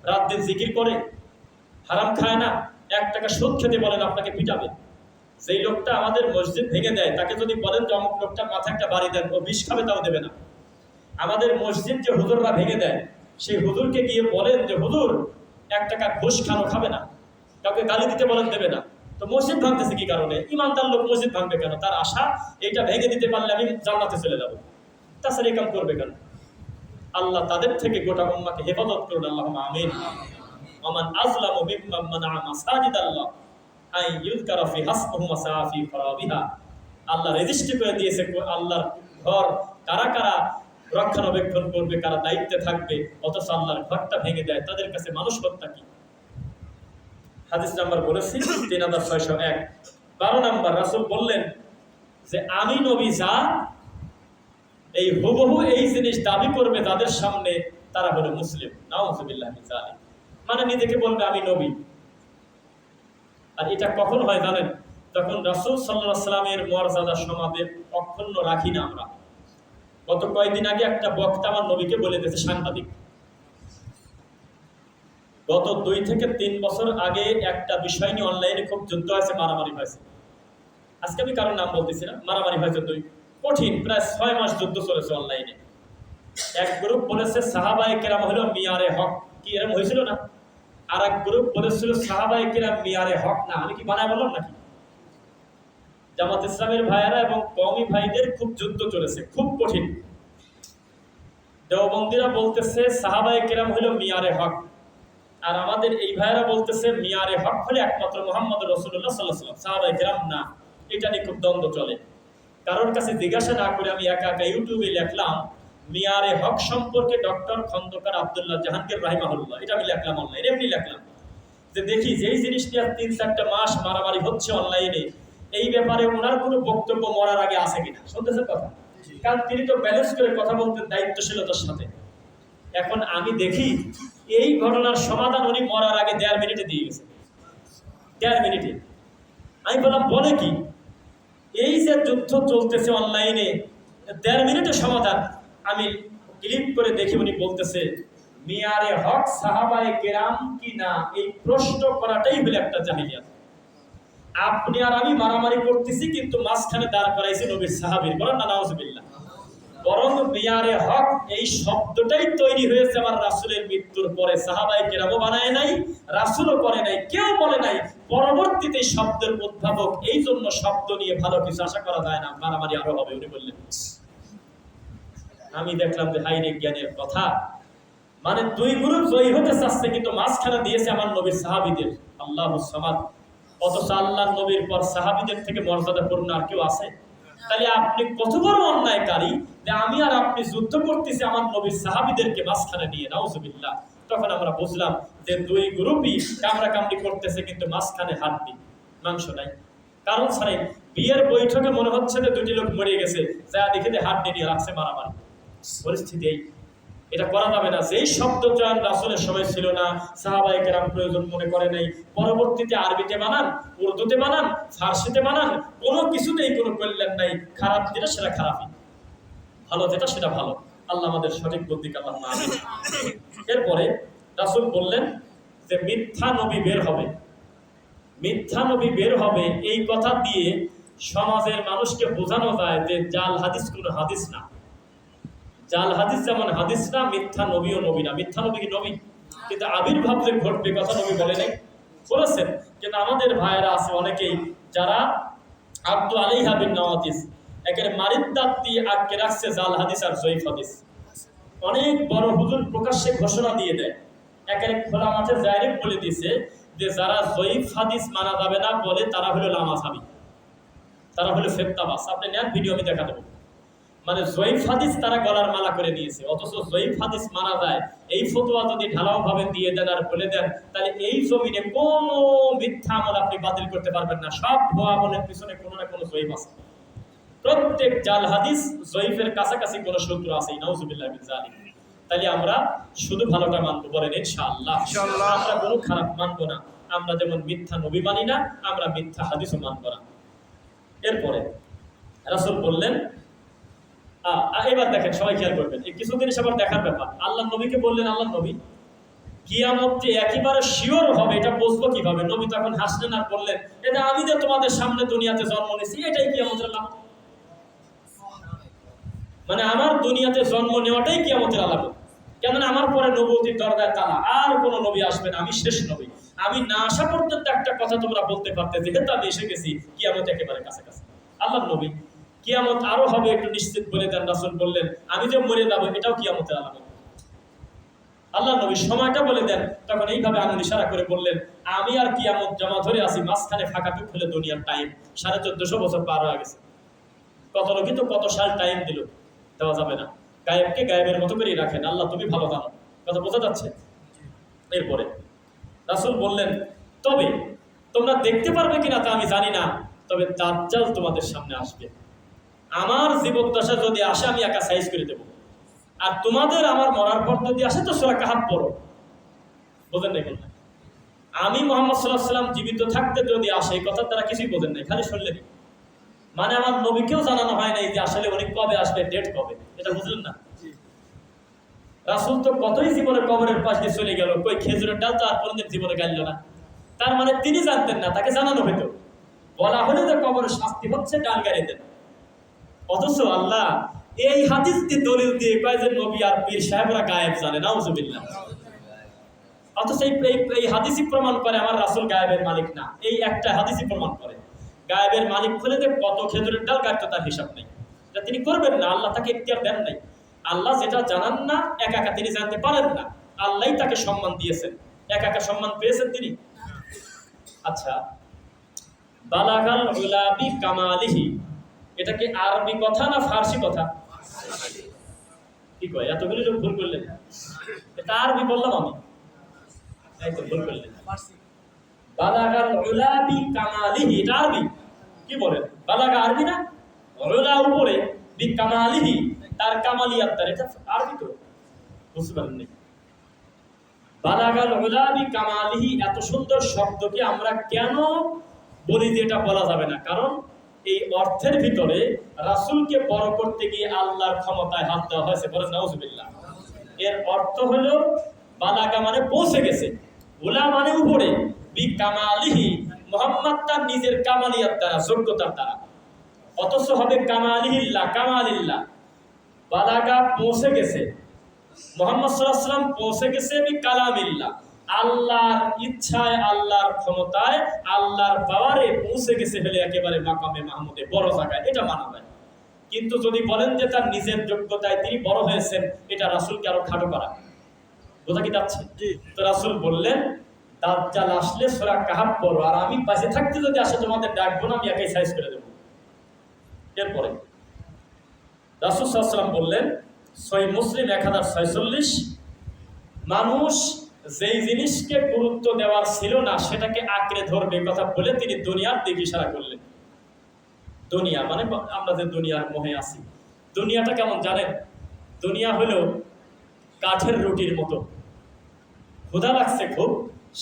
রাত দিন জিকির করে, হারাম খায় না, 1 টাকা সুদ খেতে বলেন আপনাকে পিটাবে। যেই লোকটা আমাদের মসজিদ ভেঙে দেয় তাকে যদি বলেন যে অমুক লোকটার মাথায় একটা বাড়ি দেন, ও বিষ খাবে, তাও দেবে না। আমাদের মসজিদ যে হুজুররা ভেঙে দেয়, সেই হুজুরকে গিয়ে বলেন যে হুজুর 1 টাকা ঘুষ খানো, খাবে না। কাউকে গালি দিতে বলেন, দেবে না। তো মসজিদ ভাঙতেছে কি কারণে? ইমানদার লোক মসজিদ ভাঙবে কেন? তার আশা এইটা ভেঙে দিতে পারলে আমি জান্নাতে চলে যাবো। তাছাড়া এই কাম করবে কেন? আল্লাহ তাদের থেকে গোটা উম্মাহকে হেফাজত করুন, আল্লাহুম্মা আমিন। ওমান আযলামু মিম্মান মানাআ মাসাজিদাল্লাহ আই ইউযকারা ফি হাসবুহু ওয়া সাআ ফি খরাবিহা। আল্লাহ রেজিস্ট্রি করে দিয়েছে আল্লাহর ঘর কারা কারা রক্ষণাবেক্ষণ করবে, কারা দায়িত্বে থাকবে, অথচ আল্লাহর ঘরটা ভেঙে দেয়। তাদের কাছে মানুষ হত্যা কি? হাদিস নাম্বার বলেছি 3601। 12 নাম্বার, রাসূল বললেন যে আমি নবী যা, এই হুবহু এই জিনিস দাবি করবে তাদের সামনে, তারা হলো মুসলিম। নাউযুবিল্লাহি মিন যালিক। মানে নিজেকে বলবে আমি নবী। আর এটা কখন হয় জানেন? তখন রাসূল সাল্লাল্লাহু আলাইহি ওয়াসাল্লামের মর্যাদা সমাজে অক্ষুণ্ণ রাখি না আমরা। গত কয়েকদিন আগে একটা বক্তা আমার নবীকে বলে দিয়েছে সাংবাদিক। গত 2 থেকে 3 বছর আগে একটা বিষয় নিয়ে অনলাইনে খুব যুদ্ধ হয়েছে, মারামারি হয়েছে। আজকে আমি কারোর নাম বলতেছি না, মারামারি হয়েছে। কঠিন, প্রায় 6 মাস যুদ্ধ চলেছে অনলাইনে। এক গ্রুপ বলেছে সাহাবায়ে কেরাম হলো মিয়ারে হক, কি এরকম হয়েছিল না? আর এক গ্রুপ বলেছিল সাহাবায়ে কেরাম মিয়ারে হক না। আমি কি বানায় বললাম নাকি? জামাত ইসলামের ভাইয়েরা এবং কওমি ভাইদের খুব যুদ্ধ চলেছে, খুব কঠিন। দেওবন্দিরা বলতেছে সাহাবায়ে কেরাম হলো মিয়ারে হক, আর আমাদের এই ভাইয়েরা বলতেছে মিয়ারে হক হলে একমাত্র মুহাম্মদ রাসূলুল্লাহ সাল্লাল্লাহু আলাইহি ওয়াসাল্লাম, সাহাবায়ে কেরাম না। এটা নিয়ে খুব দ্বন্দ্ব চলে। কারোর কাছে জিজ্ঞাসা না করে আমি একা একা ইউটিউবে লিখলাম মিয়ারে হক সম্পর্কে ডক্টর খন্দকার আব্দুল্লাহ জাহাঙ্গীর রাহিমাহুল্লাহ। এটা আমি লিখলাম অনলাইনে, এমনি লিখলাম যে দেখি যেই জিনিস নিয়ে 3-4টা মাস মারামারি হচ্ছে অনলাইনে, এই ব্যাপারে ওনার কোনো বক্তব্য মরার আগে আছে কিনা। শুনতেছেন কথা? কারণ তিনি তো ব্যালেন্স করে কথা বলতেন দায়িত্বশীলতার সাথে। এখন আমি দেখি এই ঘটনার সমাধান উনি মরার আগে 1.5 মিনিটে দিয়ে গেছে। 1.5 মিনিটে। আমি বললাম বলে কি? এই যে যুদ্ধ চলতেছে অনলাইনে, 1.5 মিনিটের সমাধান। আমি ক্লিক করে দেখি উনি বলতেছে মিয়ারে হক সাহাবায়ে কেরাম কি না, এই প্রশ্ন করাটাই হলো একটা জাহিলিয়াত। আপনি আর আমি মারামারি করতেছি, কিন্তু মাঝখানে দাঁড় করাইছে নবীর সাহাবীর। বলেন না নাউযুবিল্লাহ। বরং মিয়ারে হক এই শব্দটাই তৈরি হয়েছে আমার রাসূলের মৃত্যুর পরে। সাহাবায়ে কেরামও বানায় নাই, রাসূলও করে নাই, কেউ বলে নাই। পরবর্তীতে শব্দের উদ্ভাবক। এই জন্য শব্দ নিয়ে ভালো কিছু আশা করা যায় না, মারামারি আরো হবে, উনি বললেন। আমি দেখলাম যে হাইরে জ্ঞানের কথা। মানে 2 গ্রুপ জয়ী হতে চাচ্ছে, কিন্তু মাঝখানে দিয়েছে আমার নবীর সাহাবীদের। আল্লাহুস সামাদ। অথচ আল্লাহর নবীর পর সাহাবীদের থেকে মর্যাদাপূর্ণ আর কেউ আছে? তাহলে আপনি কত বড় অন্যায়কারী যে আমি আর আপনি যুদ্ধ করতেছি আমার নবীর সাহাবীদেরকে মাঝখানে নিয়ে। নাউযুবিল্লাহ। তখন আমরা বুঝলাম যে 2 গ্রুপই কামড়াকামড়ি করতেছে, কিন্তু মাঝখানে হাড্ডি মাংস নাই। কারণ ছাড়াই বিয়ের বৈঠকে মনে হচ্ছে যে 2টি লোক মরে গেছে, যা দেখে যে হাড্ডি নিয়ে রাখছে মারামারি। পরিস্থিতি এই। এটা করা যাবে না। যেই শব্দ চয়ন রাসূলের সময় ছিল না, সাহাবায়ে কেরাম প্রয়োজন মনে করে নাই, পরবর্তীতে আরবিতে বানান, উর্দুতে বানান, ফার্সিতে বানান, কোনো কিছুতেই কোনো কল্যাণ নাই। খারাপ যেটা সেটা খারাপই, ভালো যেটা সেটা ভালো। আল্লাহ আমাদের সঠিক বুদ্ধিকে আল্লাহুম্মা আমিন। এরপরে রাসূল বললেন যে মিথ্যা নবী বের হবে। মিথ্যা নবী বের হবে, এই কথা দিয়ে সমাজের মানুষকে বোঝানো যায় যে জাল হাদিস কোনো হাদিস না। জাল হাদিস যেমন হাদিস না, মিথ্যা নবীও নবী না। মিথ্যা নবী কি নবী? কিন্তু আবির্ভাব যে ঘটবে কথা নবী বলে নাই, বলেছেন। কিন্তু আমাদের ভাইয়েরা আছে অনেকেই যারা আব্দু আলাইহা বিন নওয়াতিস একেবারে মারিদ্দাত দিয়ে আটকে রাখছে জাল হাদিস আর জয়ীফ হাদিস। অনেক বড় হুজুর প্রকাশ্যে ঘোষণা দিয়ে দেয়, একেবারে খোলা মাঠে ডাইরেক্ট বলে দিয়েছে যে যারা জয়ীফ হাদিস মানা যাবে না বলে তারা হলো লামাযাবি, তারা হলো ফেতনাবাজ। আপনি নেন ভিডিও, আমি দেখা দেবো। মানে জয়ীফ হাদিস তারা গলার মালা করে নিয়েছে। অথচ জয়ীফ হাদিস মানা যায়, এই ফতোয়া যদি ঢালাও ভাবে দিয়ে দেন আর বলে দেন, তাহলে এই জমিনে কোনো মিথ্যা আমল আপনি বাতিল করতে পারবেন না। সব ভুয়া আমলের পিছনে কোনো না কোনো জয়ীফ আছে। প্রত্যেক জাল হাদিস জয়ীফের কাছাকাছি কোন সূত্র আছে, নাউজুবিল্লাহ মিন যালিক। তাহলে আমরা শুধু ভালোটা মানবো, বলেন ইনশাআল্লাহ। আমরা কোনো খারাপ মানবো না। আমরা যেমন মিথ্যা নবী মানি না, আমরা মিথ্যা হাদিসও মানবো না। এরপরে রাসূল বললেন, এবার দেখেন, সবাই খেয়াল করবেন, এই কিছু জিনিস আবার দেখার ব্যাপার। আল্লাহ নবীকে বললেন, আল্লাহ নবী, কিয়ামত যে একেবারে শিওর হবে এটা বুঝবো কিভাবে? নবী তখন হাসলেন আর বললেন, এটা আমি যে তোমাদের সামনে দুনিয়াতে জন্ম নিয়েছি, এটাই কিয়ামতের আলামত। মানে আমার দুনিয়াতে জন্ম নেওয়াটাই কিয়ামতের আলামত। কেননা আমার পরে নবুয়তির দরজায় তালা, আর কোন নবী আসবে না, আমি শেষ নবী। আমি না আসা পর্যন্ত একটা কথা তোমরা বলতে পারতে, যেহেতু আমি এসে গেছি, কিয়ামত একেবারে কাছাকাছি। আল্লাহ নবী, কিয়ামত আরো হবে একটু নিশ্চিত বলে দেন। রাসূল বললেন, আমি যে মরে যাবো এটাও কিয়ামতের আলামত। আল্লাহ নবী সময়টা বলে দেন। তখন এইভাবে আঙুল ইশারা করে বললেন, আমি আর কিয়ামত জমা ধরে আছি, মাঝখানে ফাঁকাটুক হলে দুনিয়ার টাইম 1450 বছর পার হয়ে গেছে। কত লোকই তো কত সাল টাইম দিল, দেওয়া যাবে না। গায়েবকে গায়েবের মতো করেই রাখেন, আল্লাহ তুমি ভালো জানো। কথা বোঝা যাচ্ছে? এরপরে রাসূল বললেন, তবে তোমরা দেখতে পারবে কিনা তা আমি জানি না, তবে দাজ্জাল তোমাদের সামনে আসবে। আমার জীবদ্দশা যদি আসে আমি একা সাইজ করে দেবো, আর তোমাদের আমার মরার পর যদি আসে তো সূরা কাহাফ পড়ো। বোঝেন নাই বললেন? আমি মুহাম্মদ সাল্লাল্লাহু আলাইহি ওয়াসাল্লাম জীবিত থাকতে যদি আসে, এই কথার দ্বারা কিছুই বোঝেন নাই, খালি শুনলেন। মানে আমার নবীকেও জানানো হয় নাই যে আসলে উনি কবে আসবে, ডেট কবে, এটা বুঝলেন না? রাসূল তো কতই জীবনে কবরের পাশ দিয়ে চলে গেল, কই খেজুরের ডাল তো আর কোনদিন জীবনে গাইল না। তার মানে তিনি জানতেন না, তাকে জানানো হইতো। বলা হলে যে কবরের শাস্তি হচ্ছে ডাল গাড়ি দেন। অথচ আল্লাহ এই হাদিস দিয়ে দলিল দিয়ে কয় যে নবী আর পীর সাহেবরা গায়েব জানে, নাউজুবিল্লাহ। অথচ এই হাদিসই প্রমাণ করে আমার রাসূল গায়েবের মালিক না। এই একটা হাদিসই প্রমাণ করে গায়েবের মালিক হলে যে কত খেজুরের ডাল কাটতো তার হিসাব নেই। এটা তিনি করবেন না, আল্লাহ তাকে ইখতিয়ার দেন নাই। আল্লাহ যেটা জানান না একা একা তিনি জানতে পারেন না, আল্লাহই তাকে সম্মান দিয়েছেন। একা একা সম্মান পেয়েছেন তিনি? আচ্ছা, বালাগাল উলাবি কামালিহি, এটা কি আরবি কথা না ফার্সি কথা? কি কয়, এতগুলি লোক ভুল করলেন। এটা আরবি বললাম আমি, তাই তো ভুল করলেন। বালাগাল উলাবি কামালিহি, এটা আরবি। কি বলেন, বালাগা আরবি না? উলা উপরে, বি কামালিহি তার কামালিয়াত তার, এটা আরবি তো, বুঝতে পারেন নাই? বালাগাল উলাবি কামালিহি, এত সুন্দর শব্দকে আমরা কেন বলি যে এটা বলা যাবে না? কারণ এই অর্থের ভিতরে রাসূলকে বড় করতে গিয়ে আল্লাহর ক্ষমতায় হাত দেওয়া হয়েছে, বলেন নাউজুবিল্লাহ। এর অর্থ হলো বালাগা মানে পৌঁছে গেছে, উলা মানে উপরে, বি কামালিহি মুহাম্মদ তার নিজের কামালিয়াত দ্বারা, যোগ্যতার দ্বারা। অথচ হবে কামালিহিল্লাহ, কামালিল্লাহ। বালাগা পৌঁছে গেছে, মুহাম্মদ সাল্লাল্লাহু আলাইহি ওয়াসাল্লাম পৌঁছে গেছে বি কালামিল্লাহ, আল্লাহর ইচ্ছায়, আল্লাহর ক্ষমতায়, আল্লাহর পাওয়ারে পৌঁছে গেছে হলে একেবারে মাকামে মাহমুদে, বড় জায়গায়, এটা মানা যায়। কিন্তু যদি বলেন যে তার নিজের যোগ্যতায় তিনি বড় হয়েছেন, এটা রাসূলকে আরো খাটো করা। বোঝা কি যাচ্ছে? তো রাসূল বললেন, দাজ্জাল আসলে সূরা কাহাফ পড়ো, আর আমি পাশে থাকতে যদি আসে তোমাদের ডাকবো না, আমি একাই সাইজ করে দেবো। এরপরে রাসূল সাল্লাল্লাহু আলাইহি ওয়াসাল্লাম বললেন, সহিহ মুসলিম 1046, মানুষ যেই জিনিসকে গুরুত্ব দেওয়ার ছিল না সেটাকে আঁকড়ে ধরবে, কথা বলে তিনি দুনিয়ার দিকে ইশারা করলেন। দুনিয়া মানে আমরা যে দুনিয়ার মোহে আছি, দুনিয়াটা কেমন জানেন? দুনিয়া হলো কাঠের রুটির মতো। ক্ষুধা লাগছে খুব,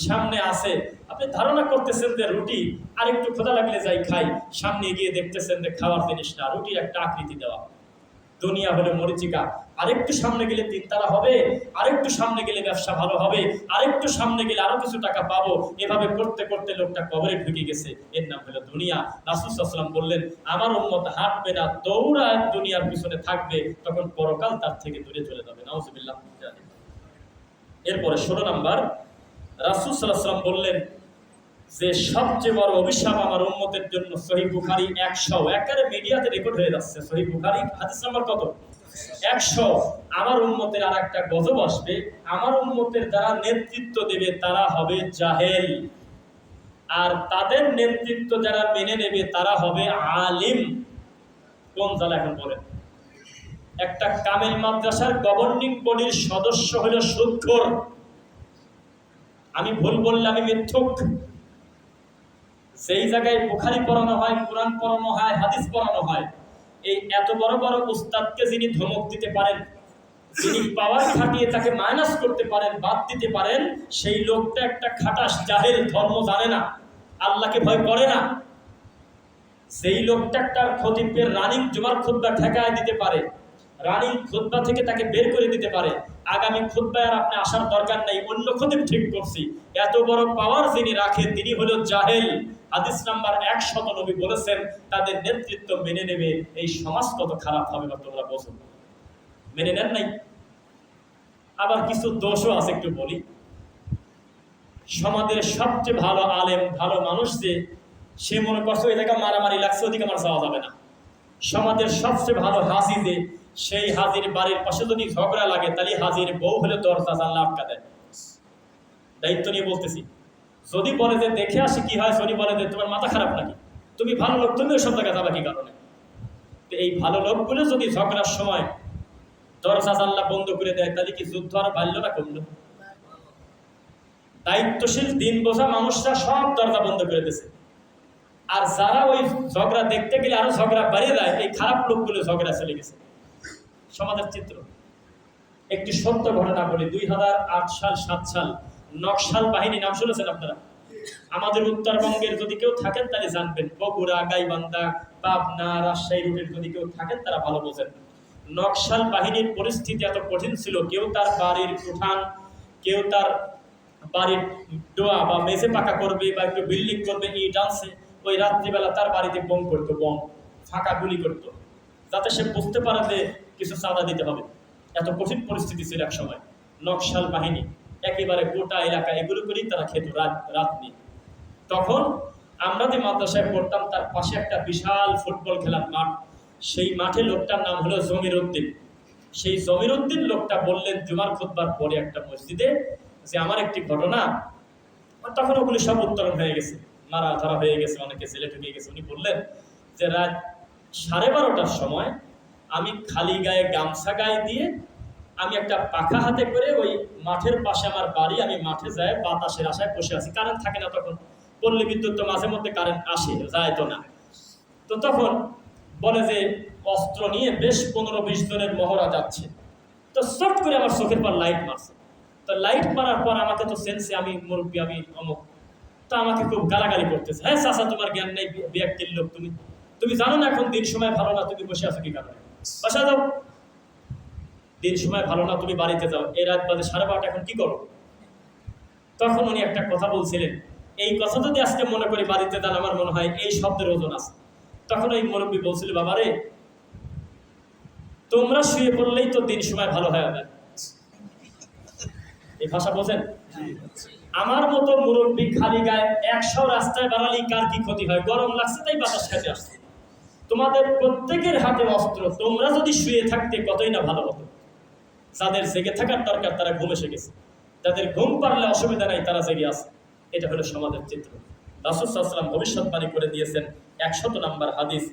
সামনে আছে, আপনি ধারণা করতেছেন যে রুটি, আরেকটু ক্ষুধা লাগলে যাই খাই, সামনে গিয়ে দেখতেছেন যে খাওয়ার জিনিস না, রুটির একটা আকৃতি দেওয়া। দুনিয়া হলো মরিচিকা, আরেকটু সামনে গেলে তিনতলা হবে, আরেকটু সামনে গেলে ব্যবসা ভালো হবে, আরেকটু সামনে গেলে আরো কিছু টাকা পাবো। এভাবে করতে করতে লোকটা কবরে ঢুকে গেছে, এর নাম হলো দুনিয়া। রাসূল সাল্লাল্লাহু আলাইহি ওয়াসাল্লাম বললেন, আমার উম্মত হাঁটবে না, দৌড়ায় দুনিয়ার পিছনে থাকবে, তখন পরকাল তার থেকে দূরে চলে যাবে। নাউজুবিল্লাহ। এরপরে 16 নাম্বার, রাসূল সাল্লাল্লাহু আলাইহি ওয়াসাল্লাম বললেন যে সবচেয়ে বড় অভিশাপ আমার উম্মতের জন্য, সহিহ বুখারী 100, একেবারে মিডিয়াতে রেকর্ড হয়ে যাচ্ছে, সহিহ বুখারী হাদিস নাম্বার কত? 100। আমার উম্মতের আর একটা গজব আসবে, আমার উম্মতের যারা নেতৃত্ব দেবে তারা হবে জাহেল, আর তাদের নেতৃত্ব যারা মেনে নেবে তারা হবে আলিম। কোন জালা এখন বলেন? একটা কামেল মাদ্রাসার গভর্নিং বডির সদস্য হলো সুদখোর। আমি ভুল বললে আমি মিথ্যুক। সেই জায়গায় বুখারী পড়ানো হয়, কোরআন পড়ানো হয়, হাদিস পড়ানো হয়, এই এত বড় বড় উস্তাদকে যিনি ধমক দিতে পারেন, যিনি পাওয়ার খাটিয়ে তাকে মাইনাস করতে পারেন, বাদ দিতে পারেন, সেই লোকটা একটা খাটাস জাহেল, ধর্ম জানে না, আল্লাহকে ভয় করে না। সেই লোকটা একটা খতিবের রানিং জুমার খুতবা ঠেকায় দিতে পারে, রানিং খুতবা থেকে তাকে বের করে দিতে পারে। আগামী খুতবায় আর আপনি আসার দরকার নেই, অন্য খতিব ঠিক করছি। এত বড় পাওয়ার যিনি রাখেন তিনি হলো জাহেল। হাদিস নাম্বার 100 নবী বলেছেন তাদের নেতৃত্ব মেনে নেবে, এই সমাজ কত খারাপ হবে বা তোমরা বোঝো। মেনে নেন নাই। আবার কিছু দোষও আছে, একটু বলি। সমাজের সবচেয়ে ভালো আলেম, ভালো মানুষ যে, সে মনে করছে ওই জায়গায় মারামারি লাগছে, ওদিকে আমার যাওয়া যাবে না। সমাজের সবচেয়ে ভালো হাজি যে, সেই হাজির বাড়ির পাশে যদি ঝগড়া লাগে তাহলে হাজির বউ হলে দরজা জানলা আটকা দেয়। দায়িত্ব নিয়ে বলতেছি। যদি বলে যে দেখে আসি কি হয়, যদি বলে যে তোমার মাথা খারাপ নাকি, তুমি ভালো লোক, তুমি ওই সব জায়গায় যাবে কি কারণে? তো এই ভালো লোকগুলো যদি ঝগড়ার সময় দরজা জানলা বন্ধ করে দেয় তাহলে কি যুদ্ধ আর বাড়লো না কমলো? দায়িত্বশীল দিন বোঝা মানুষরা সব দরজা বন্ধ করে দিয়েছে। আর যারা ওই ঝগড়া দেখতে গেলে আরো ঝগড়া বাড়িয়ে দেয়, এই খারাপ লোকগুলো ঝগড়া চলে গেছে। সমাজের চিত্র। একটি সত্য ঘটনা বলি। 2008 সাল 7 সাল নকশাল বাহিনী, নাম শুনেছেন আপনারা? আমাদের উত্তরবঙ্গের যদি কেউ থাকেন তাহলে জানবেন। বগুড়া, গাইবান্ধা, পাবনা, রাজশাহী রুটের যদি কেউ থাকেন তারা ভালো বোঝেন। নকশাল বাহিনীর পরিস্থিতি এত কঠিন ছিল, কেউ তার বাড়ির উঠান, কেউ তার বাড়ির ডোয়া বা মেঝে পাকা করবে বা একটু বিল্ডিং করবে, ইট আনছে, ওই রাত্রিবেলা তার বাড়িতে বোম করতো, বোম ফাঁকা গুলি করতো, যাতে সে বুঝতে পারে যে কিছু চাঁদা দিতে হবে। এত কঠিন পরিস্থিতি ছিল এক সময়। নকশাল বাহিনী একেবারে গোটা এলাকা এগুলো করেই তারা খেত রাত নিয়ে। তখন আমরা যে মাদ্রাসায় পড়তাম তার পাশে একটা বিশাল ফুটবল খেলার মাঠ, সেই মাঠে লোকটার নাম হলো জমির উদ্দিন। সেই জমির উদ্দিন লোকটা বললেন জুমার খুতবার পরে একটা মসজিদে যে আমার একটি ঘটনা, তখন ওগুলি সব উত্তরণ হয়ে গেছে, মারা ধরা হয়ে গেছে, অনেকে জেলে ঢুকে গেছে। উনি বললেন যে রাত 12:30টার সময় আমি খালি গায়ে গামছা গায়ে দিয়ে আমি একটা পাখা হাতে করে ওই মাঠের পাশে আমার বাড়ি, আমি মাঠে যাই বাতাসের আশায় বসে আছি। কারেন্ট থাকে না তখন, পল্লী বিদ্যুৎ তো মাঝে মধ্যে কারেন্ট আসে, যায় তো না। তো তখন বলে যে অস্ত্র নিয়ে বেশ 15-20 জনের মহড়া যাচ্ছে। তো চট করে আমার চোখের পর লাইট মারছে। তো লাইট মারার পর আমাকে তো সেন্সে, আমি মুরব্বী, আমি অমুক, তো আমাকে খুব গালাগালি করতেছে। হ্যাঁ চাচা, তোমার জ্ঞান নেই, বিয়াক্তির লোক তুমি, তুমি জানো না এখন দিন সময় ভালো না, তুমি বসে আছো কি কারণে? বাসা যাও, দিন সময় ভালো না, তুমি বাড়িতে যাও। এই রাত বাজে 12:30, এখন কি করো? তখন উনি একটা কথা বলছিলেন, এই কথা যদি আজকে মনে করি বাড়িতে যান, আমার মনে হয় এই শব্দের ওজন আছে। তখন ওই মুরব্বী বলছিল, বাবারে তোমরা শুয়ে পড়লেই তো দিন সময় ভালো হয়ে যায়। এই ভাষা বোঝেন? আমার মতো মুরব্বী খালি গায়ে 100 রাস্তায় বাড়ালেই কার কি ক্ষতি হয়? গরম লাগছে তাই বাতাস খেতে আসছে। তোমাদের প্রত্যেকের হাতে অস্ত্র, তোমরা যদি শুয়ে থাকতে কতই না ভালো হতো। যাদের জেগে থাকার দরকার তারা ঘুম এসে গেছে, যাদের ঘুম পারলে অসুবিধা নাই তারা জেগে আছে। এটা হলো সমাজের চিত্র। রাসূল সাল্লাল্লাহু আলাইহি ওয়াসাল্লাম ভবিষ্যৎবাণী করে দিয়েছেন 100 নম্বর হাদিস,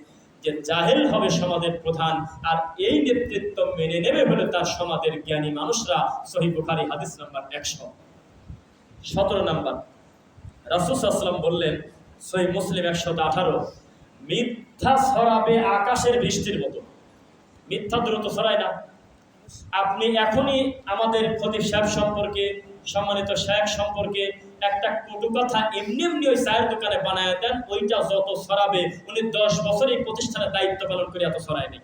যে জাহেল হবে সমাজের প্রধান, আর এই নেতৃত্ব মেনে নেবে হলো তার সমাজের জ্ঞানী মানুষরা। সহিহ বুখারী হাদিস নাম্বার 117 নাম্বার। রাসূল সাল্লাল্লাহু আলাইহি ওয়াসাল্লাম বললেন, সহিহ মুসলিম 118, মিথ্যা ছড়াবে আকাশের বৃষ্টির মতো। মিথ্যা দ্রুত ছড়ায় না। আপনি এখনই আমাদের খতিব সাহেব সম্পর্কে, সম্মানিত শায়েখ সম্পর্কে একটা কটু কথা এমনি এমনি ওই চায়ের দোকানে বানায় দেন, ওইটা যত ছড়াবে, উনি 10 বছর এই প্রতিষ্ঠানের দায়িত্ব পালন করে এত ছড়ায় নেই।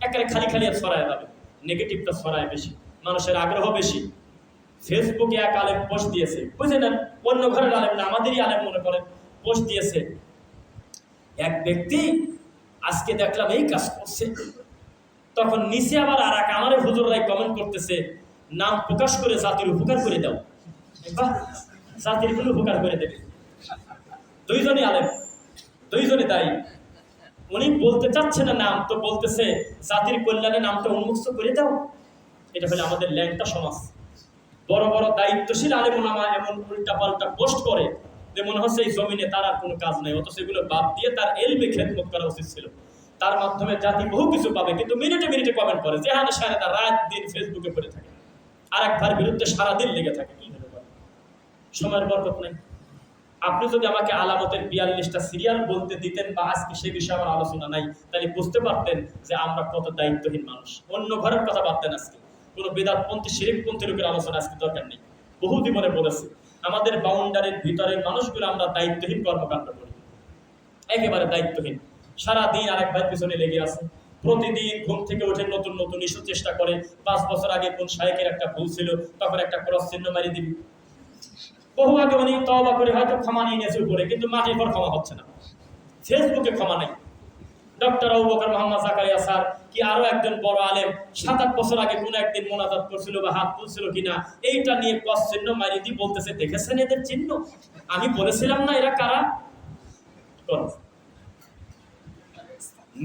একেবারে খালি খালি আর ছড়ায় যাবে, নেগেটিভটা ছড়ায় বেশি, মানুষের আগ্রহ বেশি। ফেসবুকে এক আলেম পোস্ট দিয়েছে, বুঝে নেন, অন্য ঘরের আলেম না, আমাদেরই আলেম মনে করেন, পোস্ট দিয়েছে, এক ব্যক্তি আজকে দেখলাম এই কাজ করছে। তখন নিচে আবার আর এক আমারে হুজুররাই কমেন্ট করতেছে, নাম প্রকাশ করে জাতির উপকার করে দাও। জাতির কোনো উপকার করে দেবে। দুইজনই আলেম, দুইজনই দায়ী। উনি বলতে চাচ্ছে না নাম, তো বলতেছে জাতির কল্যাণে নামটা উন্মুক্ত করে দাও। এটা হলো আমাদের ল্যাংটা সমাজ। বড় বড় দায়িত্বশীল আলেম ওলামা এমন উল্টা পাল্টা পোস্ট করে যে মনে হচ্ছে এই জমিনে তার আর কোনো কাজ নেই, অথচ এগুলো বাদ দিয়ে তার এলমে খেদমত করা উচিত ছিল। তার মাধ্যমে জাতি বহু কিছু পাবে, কিন্তু মিনিটে মিনিটে কমেন্ট করে, যেখানে সারা তার রাত দিন ফেসবুকে পড়ে থাকে, আর একবার বিরুদ্ধে সারাদিন লেগে থাকে। কি হলো? সময়ের বরকত নেই। আপনি যদি আমাকে আলামতের 42টা সিরিয়াল বলতে দিতেন বা আজকে সে বিষয়ে আমার আলোচনা নাই, তাহলে বুঝতে পারতেন যে আমরা কত দায়িত্বহীন মানুষ। অন্য ঘরের কথা বাদতেন, আজকে কোনো বেদাতপন্থী শিরিকপন্থী লোকের আলোচনা আজকে দরকার নেই। বহু জীবনে বলেছি, আমাদের বাউন্ডারির ভিতরের মানুষগুলো আমরা দায়িত্বহীন কর্মকাণ্ড করি, একেবারে দায়িত্বহীন। সারাদিন আরেক ভাইয়ের পিছনে লেগে আছে, প্রতিদিন ঘুম থেকে উঠে নতুন নতুন ইস্যু চেষ্টা করে। 5 বছর আগে কোন শায়েখের একটা ভুল ছিল, তখন একটা ক্রস চিহ্ন মারি দিবি। বহু আগে উনি তওবা করে হয়তো ক্ষমা নিয়ে নিয়েছে উপরে, কিন্তু মাটির পর ক্ষমা হচ্ছে না। ফেসবুকে ক্ষমা নেই। ডক্টর আবু বকর মোহাম্মদ জাকারিয়া স্যার কি আরো একজন বড় আলেম 7-8 বছর আগে কোন একদিন মোনাজাত করছিল বা হাত তুলছিল কিনা, এইটা নিয়ে ক্রস চিহ্ন মারি দিয়ে বলতেছে, দেখেছেন এদের চিহ্ন, আমি বলেছিলাম না এরা কারা।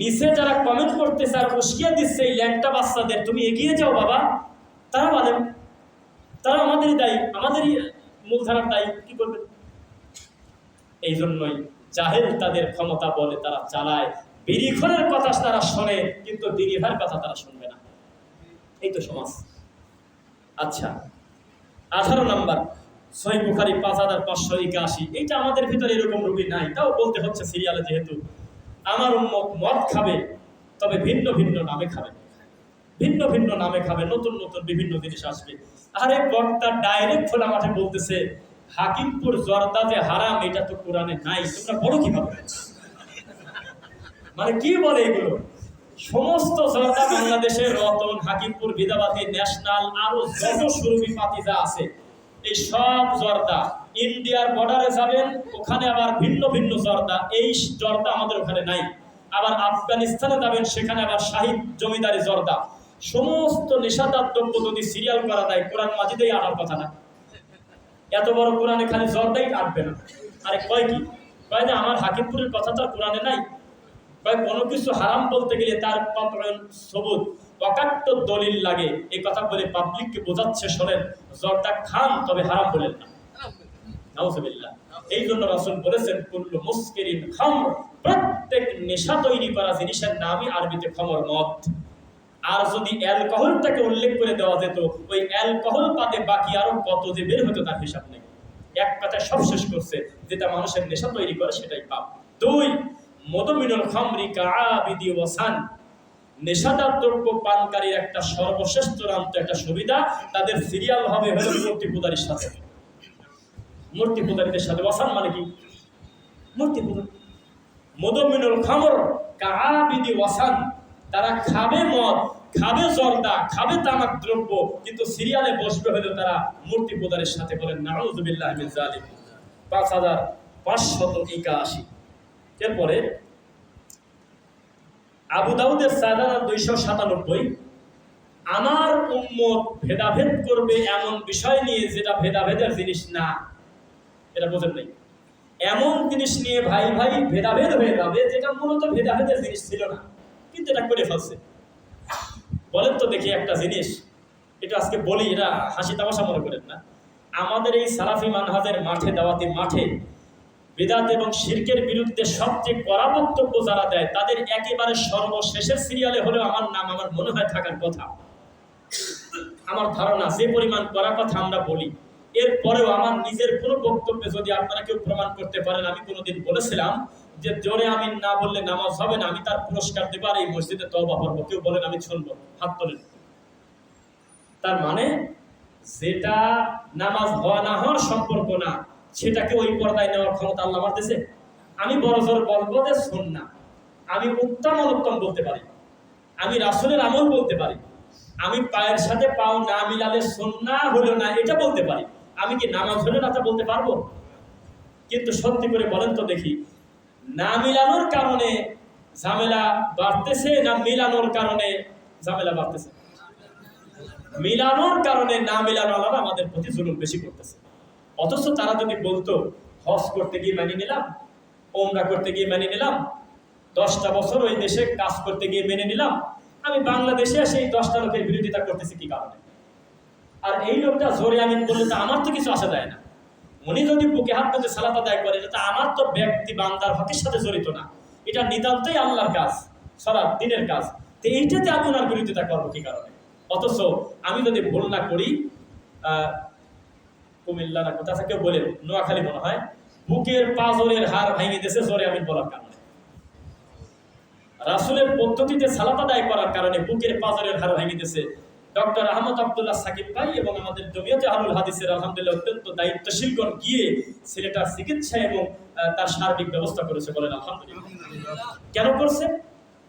নিচে যারা কমেন্ট করতেছে আর উস্কিয়ে দিচ্ছে এই ল্যাংটা বাচ্চাদের, তুমি এগিয়ে যাও বাবা, তারা বলেন তারা আমাদেরই দায়ী, আমাদেরই মূলধারার দায়ী, কি করবে? এই জন্যই জাহেল তাদের ক্ষমতা বলে তারা চালায়, বিড়িখোরের কথা তারা শোনে, কিন্তু দিনীভার কথা তারা শুনবে না। এই তো সমাজ। আচ্ছা, 18 নম্বর সহিহ বুখারী 5581, এইটা আমাদের ভিতরে এরকম রোগী নাই, তাও বলতে হচ্ছে সিরিয়ালে, যেহেতু আমার উম্মত মদ খাবে, তবে ভিন্ন ভিন্ন নামে খাবে, ভিন্ন ভিন্ন নামে খাবে, নতুন নতুন বিভিন্ন জিনিস আসবে। আরে বক্তা ডাইরেক্ট খোলা মাঠে বলতেছে, হাকিমপুর জর্দা যে হারাম, এটা তো কোরআনে নাই, তোমরা বড় কিভাবে? মানে কি বলে এগুলো? সমস্ত জর্দা বাংলাদেশের রতন, হাকিমপুর, বিদাবাতি, ন্যাশনাল, আরো যত সুরভি পাতি যা আছে, এই সব জর্দা ইন্ডিয়ার বর্ডারে যাবেন, ওখানে আবার ভিন্ন ভিন্ন জর্দা, এই জর্দা আমাদের ওখানে নাই। আবার আফগানিস্তানে যাবেন, সেখানে আবার শাহিদ জমিদারি জর্দা। সমস্ত নেশাদার দ্রব্য যদি সিরিয়াল করা যায়, কোরআন মাজিদেই আনার কথা না। এত বড় কোরআনে খালি জর্দাই আটবে না। আরে কয় কি? কয় যে আমার হাকিমপুরের কথা তো কোরআনে নাই। কয় কোনো কিছু হারাম বলতে গেলে তার সবুত অকাট্য দলিল লাগে, এই কথা বলে পাবলিককে বোঝাচ্ছে, শোনেন জর্দা খান, তবে হারাম বলেন না। নাউজুবিল্লাহ। এই জন্য রাসূল বলেছেন, কুল্লু মুসকিরিন খামর, প্রত্যেক নেশা তৈরি করা জিনিসের নামই আরবিতে খমর, মদ। আর যদি অ্যালকোহলটাকে উল্লেখ করে দেওয়া যেত, ওই অ্যালকোহল বাদে বাকি আরো কত যে বের হতো তার হিসাব নেই। এক কথায় সব শেষ করছে, যেটা মানুষের নেশা তৈরি করে সেটাই পাপ। 2, মুদমিনুল খামরি কাআবিদি ওয়াসান, নেশাদার দ্রব্য পানকারীর একটা সর্বশ্রেষ্ঠ চূড়ান্ত একটা সুবিধা, তাদের সিরিয়াল হবে হলো মূর্তি পূজারীর সাথে, মূর্তি পূজারীদের সাথে। ওয়াসান মানে কি? মূর্তি পূজা। মুদমিনুল খামর কাআবিদি ওয়াসান, তারা খাবে মদ, খাবে জর্দা, খাবে তামাক দ্রব্য, কিন্তু সিরিয়ালে বসবে হলো তারা মূর্তি পূজারীর সাথে। বলেন নাউযুবিল্লাহি মিন যালিক। 5581। এরপরে আবু দাউদের 4297, আমার উম্মত ভেদাভেদ করবে এমন বিষয় নিয়ে যেটা ভেদাভেদের জিনিস না। এটা বোঝেন নাই? এমন জিনিস নিয়ে ভাই ভাই ভেদাভেদ হয়ে যাবে, যেটা মূলত ভেদাভেদের জিনিস ছিল না, কিন্তু এটা করে ফেলছে। বলেন তো দেখি একটা জিনিস, এটা আজকে বলি, এটা হাসি তামাশা মনে করেন না। আমাদের এই সালাফি মানহাজের মাঠে, দাওয়াতি মাঠে, বিদআত এবং শিরকের বিরুদ্ধে সবচেয়ে কড়া বক্তব্য যারা দেয়, তাদের একেবারে সর্বশেষের সিরিয়ালে হলেও আমার নাম আমার মনে হয় থাকার কথা। আমার ধারণা যে পরিমাণ কড়া কথা আমরা বলি, এরপরেও আমার নিজের কোনো বক্তব্যে যদি আপনারা কেউ প্রমাণ করতে পারেন, আমি কোনোদিন বলেছিলাম যে জোরে আমিন না বললে নামাজ হবে না, আমি তার পুরস্কার দেব আর এই মসজিদে তওবা করব। কেউ বলেন আমি শুনবো, হাত তোলেন। তার মানে যেটা নামাজ হওয়া না হওয়ার সম্পর্ক না, সেটাকে ওই পর্দায় নেওয়ার ক্ষমতা আল্লাহ আমার দিয়েছে। আমি বড় জোর বলবো যে সুন্নাহ, আমি উত্তম অনুত্তম বলতে পারি, আমি রাসূলের আমল বলতে পারি, আমি পায়ের সাথে পাও না মিলালে সুন্নাহ হলো না এটা বলতে পারি। আমি কি নামাজ হলো না তা বলতে পারবো? কিন্তু সত্যি করে বলেন তো দেখি, না মিলানোর কারণে ঝামেলা বাড়তেছে না মিলানোর কারণে ঝামেলা বাড়তেছে? মিলানোর কারণে না মিলানোওয়ালারা আমাদের প্রতি জুলুম বেশি করতেছে। অথচ তারা যদি বলতো হজ করতে গিয়ে মেনে নিলাম, ওমরা করতে গিয়ে মেনে নিলাম, 10টা বছর ওই দেশে কাজ করতে গিয়ে মেনে নিলাম, আমি বাংলাদেশে এসে এই 10টা লোকের বিরোধিতা করতেছি কি কারণে? আর এই লোকটা জোরে আমিন বললে তো আমার তো কিছু আসা যায় না। উনি যদি বুকে হাত পেতে সালাত আদায় করে, এটা আমার তো ব্যক্তি বান্দার হকের সাথে জড়িত না, এটা নিতান্তই আল্লাহর কাজ, সালাত দিনের কাজ। তো এইটাতে আমি ওনার বিরোধিতা করবো কি কারণে? অথচ আমি যদি ভুল না করি, কুমিল্লা না কোথা থেকে বলে, নোয়াখালী মনে হয়, বুকের পাঁজরের হাড় ভেঙে দিয়েছে জোরে আমিন বলার কারণে। রাসূলের পদ্ধতিতে সালাত আদায় করার কারণে বুকের পাঁজরের হাড় ভেঙে দিয়েছে। ডক্টর আহমদ আব্দুল্লাহ সাকিব ভাই এবং আমাদের জমিয়তে আহলুল হাদিসের আলহামদুলিল্লাহ অত্যন্ত দায়িত্বশীলগণ গিয়ে ছেলেটার চিকিৎসা এবং তার সার্বিক ব্যবস্থা করেছে, বলেন আলহামদুলিল্লাহ। কেন করছে?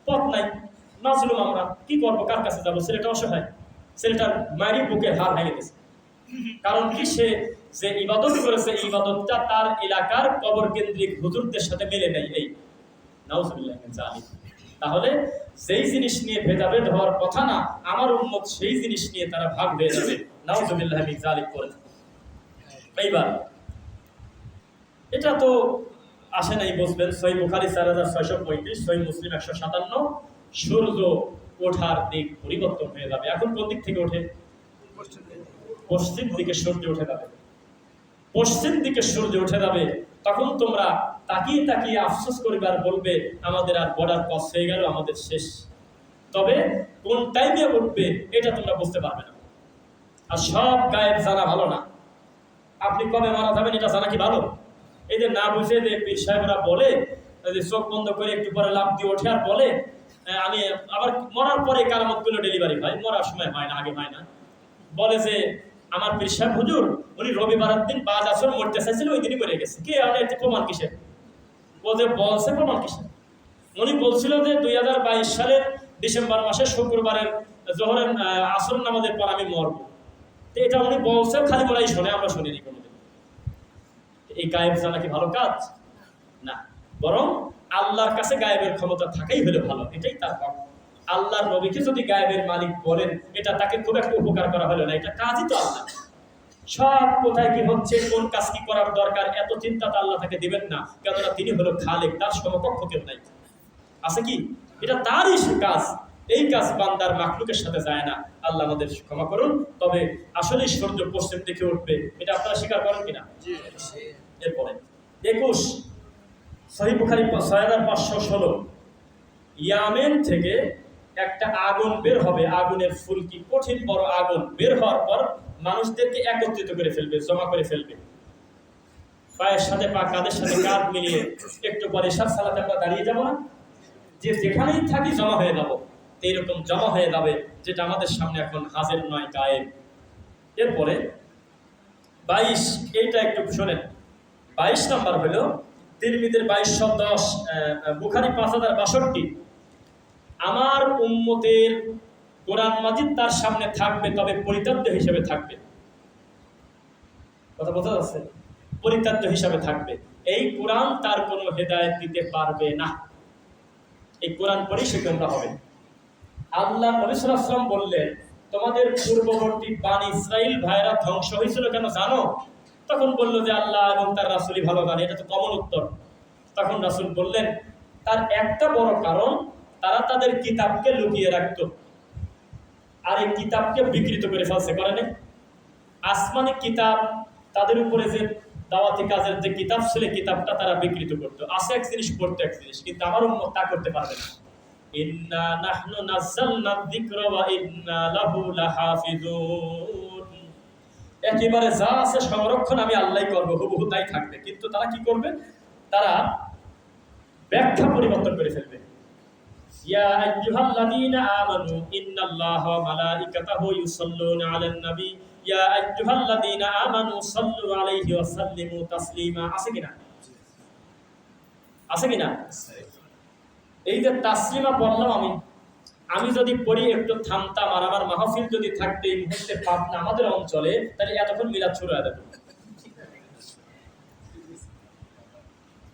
পথ নাই, মাজলুম আমরা, কি করবো, কার কাছে যাবো? ছেলেটা অসহায়, ছেলেটার মায়ের বুকের হাড় ভেঙে গেছে। কারণ কি? সে যে ইবাদত করেছে, এই ইবাদতটা তার এলাকার কবর কেন্দ্রিক হুজুরদের সাথে মেলে নেই। এই নাউজুবিল্লাহ মিন যালিক। তাহলে যেই জিনিস নিয়ে ভেদাভেদ হওয়ার কথা না, আমার উম্মত সেই জিনিস নিয়ে তারা ভাগ হয়ে যাবে। নাউজুবিল্লাহ মিন যালিক করে। এইবার এটা তো আসে নাই, বুঝবেন। সহিহ বুখারী 4635, সহিহ মুসলিম 157। সূর্য ওঠার দিক পরিবর্তন হয়ে যাবে। এখন কোন দিক থেকে ওঠে? পশ্চিম দিকে সূর্য উঠে যাবে। পশ্চিম দিকে সূর্য উঠে যাবে। তখন তোমরা তাকিয়ে তাকিয়ে আফসোস করবে আর বলবে আমাদের আর বর্ডার ক্রস হয়ে গেল, আমাদের শেষ। তবে কোন টাইমে উঠবে এটা তোমরা বুঝতে পারবে না। আর সব গায়েব জানা ভালো না। আপনি কবে মারা যাবেন এটা জানা কি ভালো? এই যে না বুঝে যে পীর সাহেবরা বলে যে চোখ বন্ধ করে একটু পরে লাফ দিয়ে ওঠে আর বলে আমি আবার মরার পরে কারামতগুলো ডেলিভারি হয়, মরার সময় হয় না, আগে হয় না। বলে যে আমার পীর সাহেব হুজুর উনি রবিবারের দিন বাদ আসর মরতে চাইছিল, ওই দিনই মরে গেছে। কে প্রমাণ কিসের? ও যে বলছে প্রমাণ কিসের? উনি বলছিল যে 2022 সালের ডিসেম্বর মাসের শুক্রবারের জোহরের আসর নামাজের পর আমি মরবো। তো এটা উনি বলছে, খালি বলাই শোনে, আমরা শুনিনি কোনোদিন। এই গায়েব জানা কি ভালো কাজ? না, বরং আল্লাহর কাছে গায়েবের ক্ষমতা থাকাই হলো ভালো, এটাই তার হক। আল্লাহর নবীকে যদি গায়েবের মালিক বলেন, এটা তাকে খুব একটা উপকার করা হলো না, এটা কাজই তো আল্লাহ। সব কোথায় কি হচ্ছে, কোন কাজ কি করার দরকার, এত চিন্তা তো আল্লাহ তাকে দিবেন না, কেননা তিনি হলো খালেক, তার সমকক্ষ কেউ নাই। আছে কি? এটা তারই কাজ। এই কাজ বান্দার মাখলুকের সাথে যায় না। আল্লাহ আমাদের ক্ষমা করুন। তবে আসলে সূর্য পশ্চিম দিকে উঠবে, এটা আপনারা স্বীকার করেন কিনা? এরপরে 21, সহিহ বুখারী 6516, ইয়ামেন থেকে একটা আগুন বের হবে, আগুনের ফুলকি, কঠিন বড় আগুন বের হওয়ার পর মানুষদেরকে একত্রিত করে ফেলবে, জমা করে ফেলবে। পায়ের সাথে পা, কাঁধের সাথে কাঁধ মিলিয়ে একটু পরে সব সালাতে আমরা দাঁড়িয়ে যাবো না, যে যেখানেই থাকি জমা হয়ে যাবো। এইরকম জমা হয়ে যাবে, যেটা আমাদের সামনে এখন হাজির নয়, গায়েব। এরপরে 22, এইটা একটু শোনেন। 22 নম্বর হলো তিরমিজির 2210, বুখারী 5062। আমার উম্মতের কোরআন মাজিদ তার সামনে থাকবে, তবে পরিত্যাজ্য হিসেবে থাকবে। কথা বোঝা যাচ্ছে? পরিত্যাজ্য হিসাবে থাকবে। এই কোরআন তার কোনো হেদায়েত দিতে পারবে না। এই কোরআন পড়েই সে গোমরা হবে। আল্লাহ নবী সাল্লাল্লাহু আলাইহি ওয়াসাল্লাম বললেন, তোমাদের পূর্ববর্তী বানি ইসরাইল ভাইরা ধ্বংস হয়েছিল কেন জানো? তখন বলল যে আল্লাহ এবং তার রাসূলই ভালো জানে। এটা তো কমন উত্তর। তখন রাসূল বললেন, তার একটা বড় কারণ, তারা তাদের কিতাবকে লুকিয়ে রাখত, আর এই কিতাবকে বিকৃত করে ফেলছে। করে না? আসমানি কিতাব, তাদের উপরে যে দাওয়াতি কাজের যে কিতাব ছিল, কিতাবটা তারা বিকৃত করতো। আছে এক জিনিস, পড়তো এক জিনিস, কিন্তু আমার উম্মত তা করতে পারবে না। ইন্না নাহনু নাযালনা যিকরা ওয়া ইন্না লাহু লাহাফিজুন। একেবারে যা আছে সংরক্ষণ আমি আল্লাহই করব, হুবহু তাই থাকবে। কিন্তু তারা কি করবে? তারা ব্যাখ্যা পরিবর্তন করে ফেলবে। ইয়া আইয়ুহাল্লাযীনা আমানু ইন্নাল্লাহা ওয়া মালাইকাতাহু ইউসাল্লুনা আলান নবী ইয়া আইয়ুহাল্লাযীনা আমানু সাল্লু আলাইহি ওয়া সাল্লিমু তাসলিমা। আছে কিনা? আছে কিনা? এই যে তাসলিমা বললাম আমি যদি পড়ি একটু থামতাম, আর আমার মাহফিল যদি থাকতে এই মুহূর্তে পাবনা আমাদের অঞ্চলে, তাহলে এতক্ষণ মিলাদ শুরু হয়ে যেত।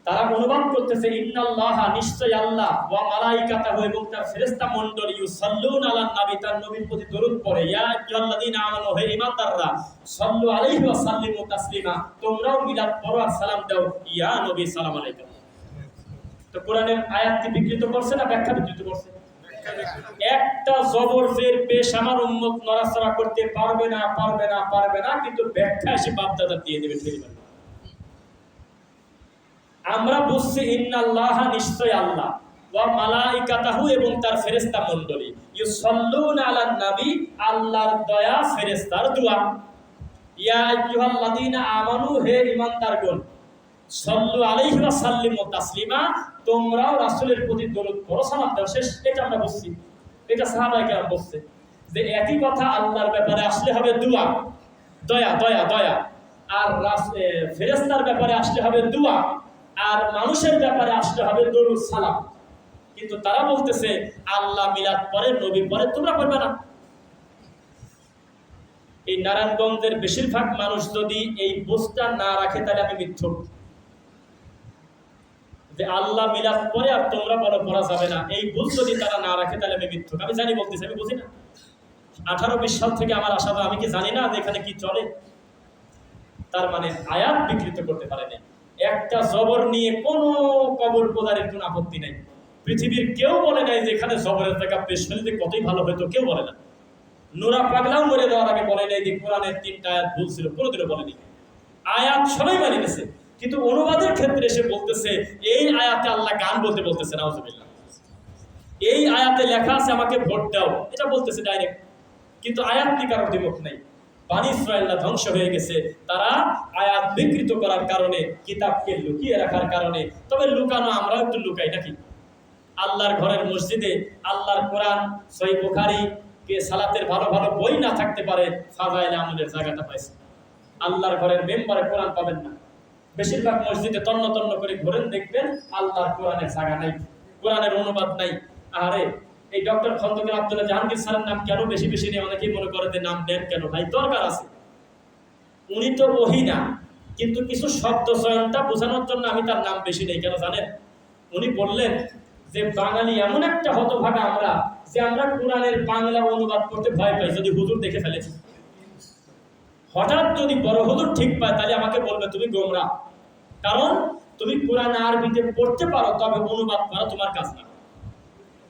তারা অনুবাদ করতেছে ইন্নাল্লাহা, নিশ্চয় আল্লাহ, ওয়া মালাইকাতাহু, এবং তার ফেরেশতা মণ্ডল, ইউসাল্লুনা আলান নবী, তার নবীর প্রতি দরুদ পড়ে। ইয়া আইয়ুহাল্লাযীনা আমানু, হে ঈমানদাররা, সাল্লু আলাইহি ওয়া সাল্লিমু তাসলিমা, তোমরাও মিলাদ পড়ো আর সালাম দাও। ইয়া নবী সালাম আলাইকুম। তো কোরআনের আয়াতটি বিকৃত করছে না ব্যাখ্যা বিকৃত করছে? একটা জবর জের পেশ আমার উম্মত নড়াচড়া করতে পারবে না, পারবে না, পারবে না, কিন্তু ব্যাখ্যা এসে বাপদাদা দিয়ে দেবে, ঠিক আছে? আমরা বুঝছি ইন্নাল্লাহা, নিশ্চয় আল্লাহ, ওয়া মালাইকাতাহু, এবং তার ফেরেশতা মণ্ডলী, ইউসাল্লুনা আলান নবী, আল্লাহর দয়া, ফেরেশতার দোয়া। ইয়া আইয়ুহাল্লাযীনা আমানু, হে ঈমানদারগণ, সাল্লু আলাইহি ওয়া সাল্লিমু তাসলিমা, তোমরাও রাসূলের প্রতি দরুদ পড়ো, সালাম দাও। শেষ। এটা আমরা বুঝছি, এটা সাহাবায়ে কেরাম বলছে যে একই কথা আল্লাহর ব্যাপারে আসলে হবে দুয়া, দয়া দয়া দয়া, আর ফেরেশতার ব্যাপারে আসলে হবে দুয়া, আর মানুষের ব্যাপারে আসলে হবে দরুদ সালাম। কিন্তু তারা বলতেছে আল্লাহ মিলাদ পরে, নবী পরে, তোমরা পড়বে না। এই নারায়ণগঞ্জের বেশিরভাগ মানুষ যদি এই বুঝটা না রাখে তাহলে আমি মিথ্যুক, যে আল্লাহ মিলাদ পরে আর তোমরা বলো পড়া যাবে না, এই বুঝ যদি তারা না রাখে তাহলে আমি মিথ্যুক। আমি জানি বলতেছি, আমি বুঝি না। 18-20 সাল থেকে আমার আশা, আমি কি জানি না যে এখানে কি চলে? তার মানে আয়াত বিকৃত করতে পারে না। একটা জবর নিয়ে কোনো কবর পূজারের কোনো আপত্তি নাই। পৃথিবীর কেউ বলে নাই যে এখানে জবরের জায়গা পেশ হলে যে কতই ভালো হতো, কেউ বলে না। নোরা পাগলাও মরে যাওয়ার আগে বলে নাই যে কোরআনের 3টা আয়াত ভুল ছিল, কোনোদিনও বলেনি। আয়াত সবাই মানে নিয়েছে, কিন্তু অনুবাদের ক্ষেত্রে এসে বলতেছে এই আয়াতে আল্লাহ গান বলতে বলতেছে, নাউজুবিল্লাহ। এই আয়াতে লেখা আছে আমাকে ভোট দাও, এটা বলতেছে ডাইরেক্ট, কিন্তু আয়াত নিকার অধিমত নাই। বানি ইসরাঈলরা ধ্বংস হয়ে গেছে তারা আয়াত বিকৃত করার কারণে, কিতাবকে লুকিয়ে রাখার কারণে। তবে লুকানো আমরাও একটু লুকাই নাকি? আল্লাহর ঘরের মসজিদে আল্লাহর কোরআন, সহিহ বুখারী কে সালাতের ভালো ভালো বই না থাকতে পারে, ফাজাইলে আমলের জায়গাটা পাইছে। আল্লাহর ঘরের মেম্বারে কোরআন পাবেন না। বেশিরভাগ মসজিদে তন্ন তন্ন করে ঘোরেন, দেখবেন আল্লাহর কোরআনের জায়গা নাই, কোরআনের অনুবাদ নাই। আরে এই ডক্টর খন্দকার আব্দুল্লাহ জাহাঙ্গীর স্যারের নাম কেন বেশি বেশি নেই? অনেকেই মনে করে যে নাম নেন কেন ভাই, দরকার আছে। উনি তো ওহী না, কিন্তু কিছু শব্দ চয়নটা বোঝানোর জন্য আমি তার নাম বেশি নেই। কেন জানেন? উনি বললেন যে বাঙালি এমন একটা হতভাগা আমরা, যে আমরা কোরআনের বাংলা অনুবাদ করতে ভয় পাই যদি হুজুর দেখে ফেলেছি। হঠাৎ যদি বড় হুজুর ঠিক পায় তাহলে আমাকে বলবে তুমি গোমরা, কারণ তুমি কোরআন আরবিতে পড়তে পারো, তবে অনুবাদ করা তোমার কাজ না।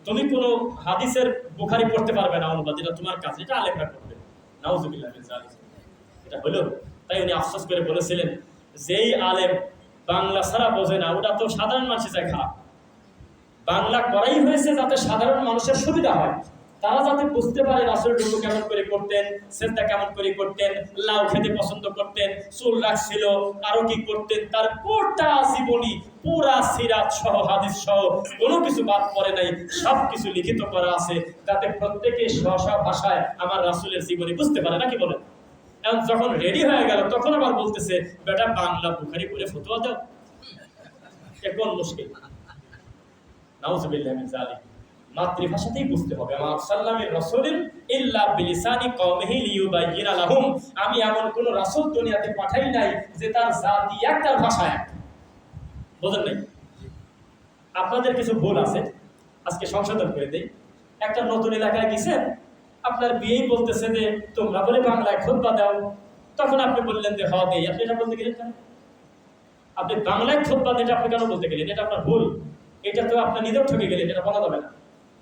তুমি কোনো হাদিসের বুখারী পড়তে পারবে না অনুবাদ, এটা তোমার কাজ, এটা আলেমরা করবে। নাউজুবিল্লাহ মিন যালিক। এটা হলো। তাই উনি আফসোস করে বলেছিলেন, যেই আলেম বাংলা ছাড়া বোঝে না, ওটা তো সাধারণ মানুষের চাই খারাপ। বাংলা করাই হয়েছে যাতে সাধারণ মানুষের সুবিধা হয়, তারা যাতে বুঝতে পারে রাসূল রুকু কেমন করে করতেন, সিজদা কেমন করে করতেন, লাউ খেতে পছন্দ করতেন, চুল রাখছিল, আরো কি করতেন, তার পুরোটা জীবনী, পুরা সিরাত সহ হাদিস সহ কোনো কিছু বাদ পড়ে নাই, সব কিছু লিখিত করা আছে, যাতে প্রত্যেকে স্ব ভাষায় আমার রাসূলের জীবনী বুঝতে পারে। নাকি বলেন? এখন যখন রেডি হয়ে গেল তখন আবার বলতেছে বেটা বাংলা বুখারী পড়ে ফতোয়া দাও, এখন মুশকিল। নাউজুবিল্লাহ মিন যালিক। মাতৃভাষাতেই বুঝতে হবে। আমার সাল্লামের রাসূলিন ইল্লা বিলিসানি কওমিহি লিয়ুবাইয়িনা লাহুম, আমি এমন কোন রাসূল দুনিয়াতে পাঠাই নাই যে তার জাতি একটা ভাষায়। বুঝেন নাই? আপনাদের কিছু ভুল আছে, আজকে সংশোধন করে দেই। একটা নতুন এলাকায় গেছেন, আপনার বিয়েই বলতেছে যে তোমরা বলে বাংলায় খুতবা দাও, তখন আপনি বললেন যে হ্যাঁ দেই। আপনি এটা বলতে গেলেন কেন? আপনি বাংলায় খুতবা দিতে আপনি কেন বলতে গেলেন? এটা আপনার ভুল, এটা তো আপনি নিজেও ঠকে গেলেন, এটা বলা যাবে না।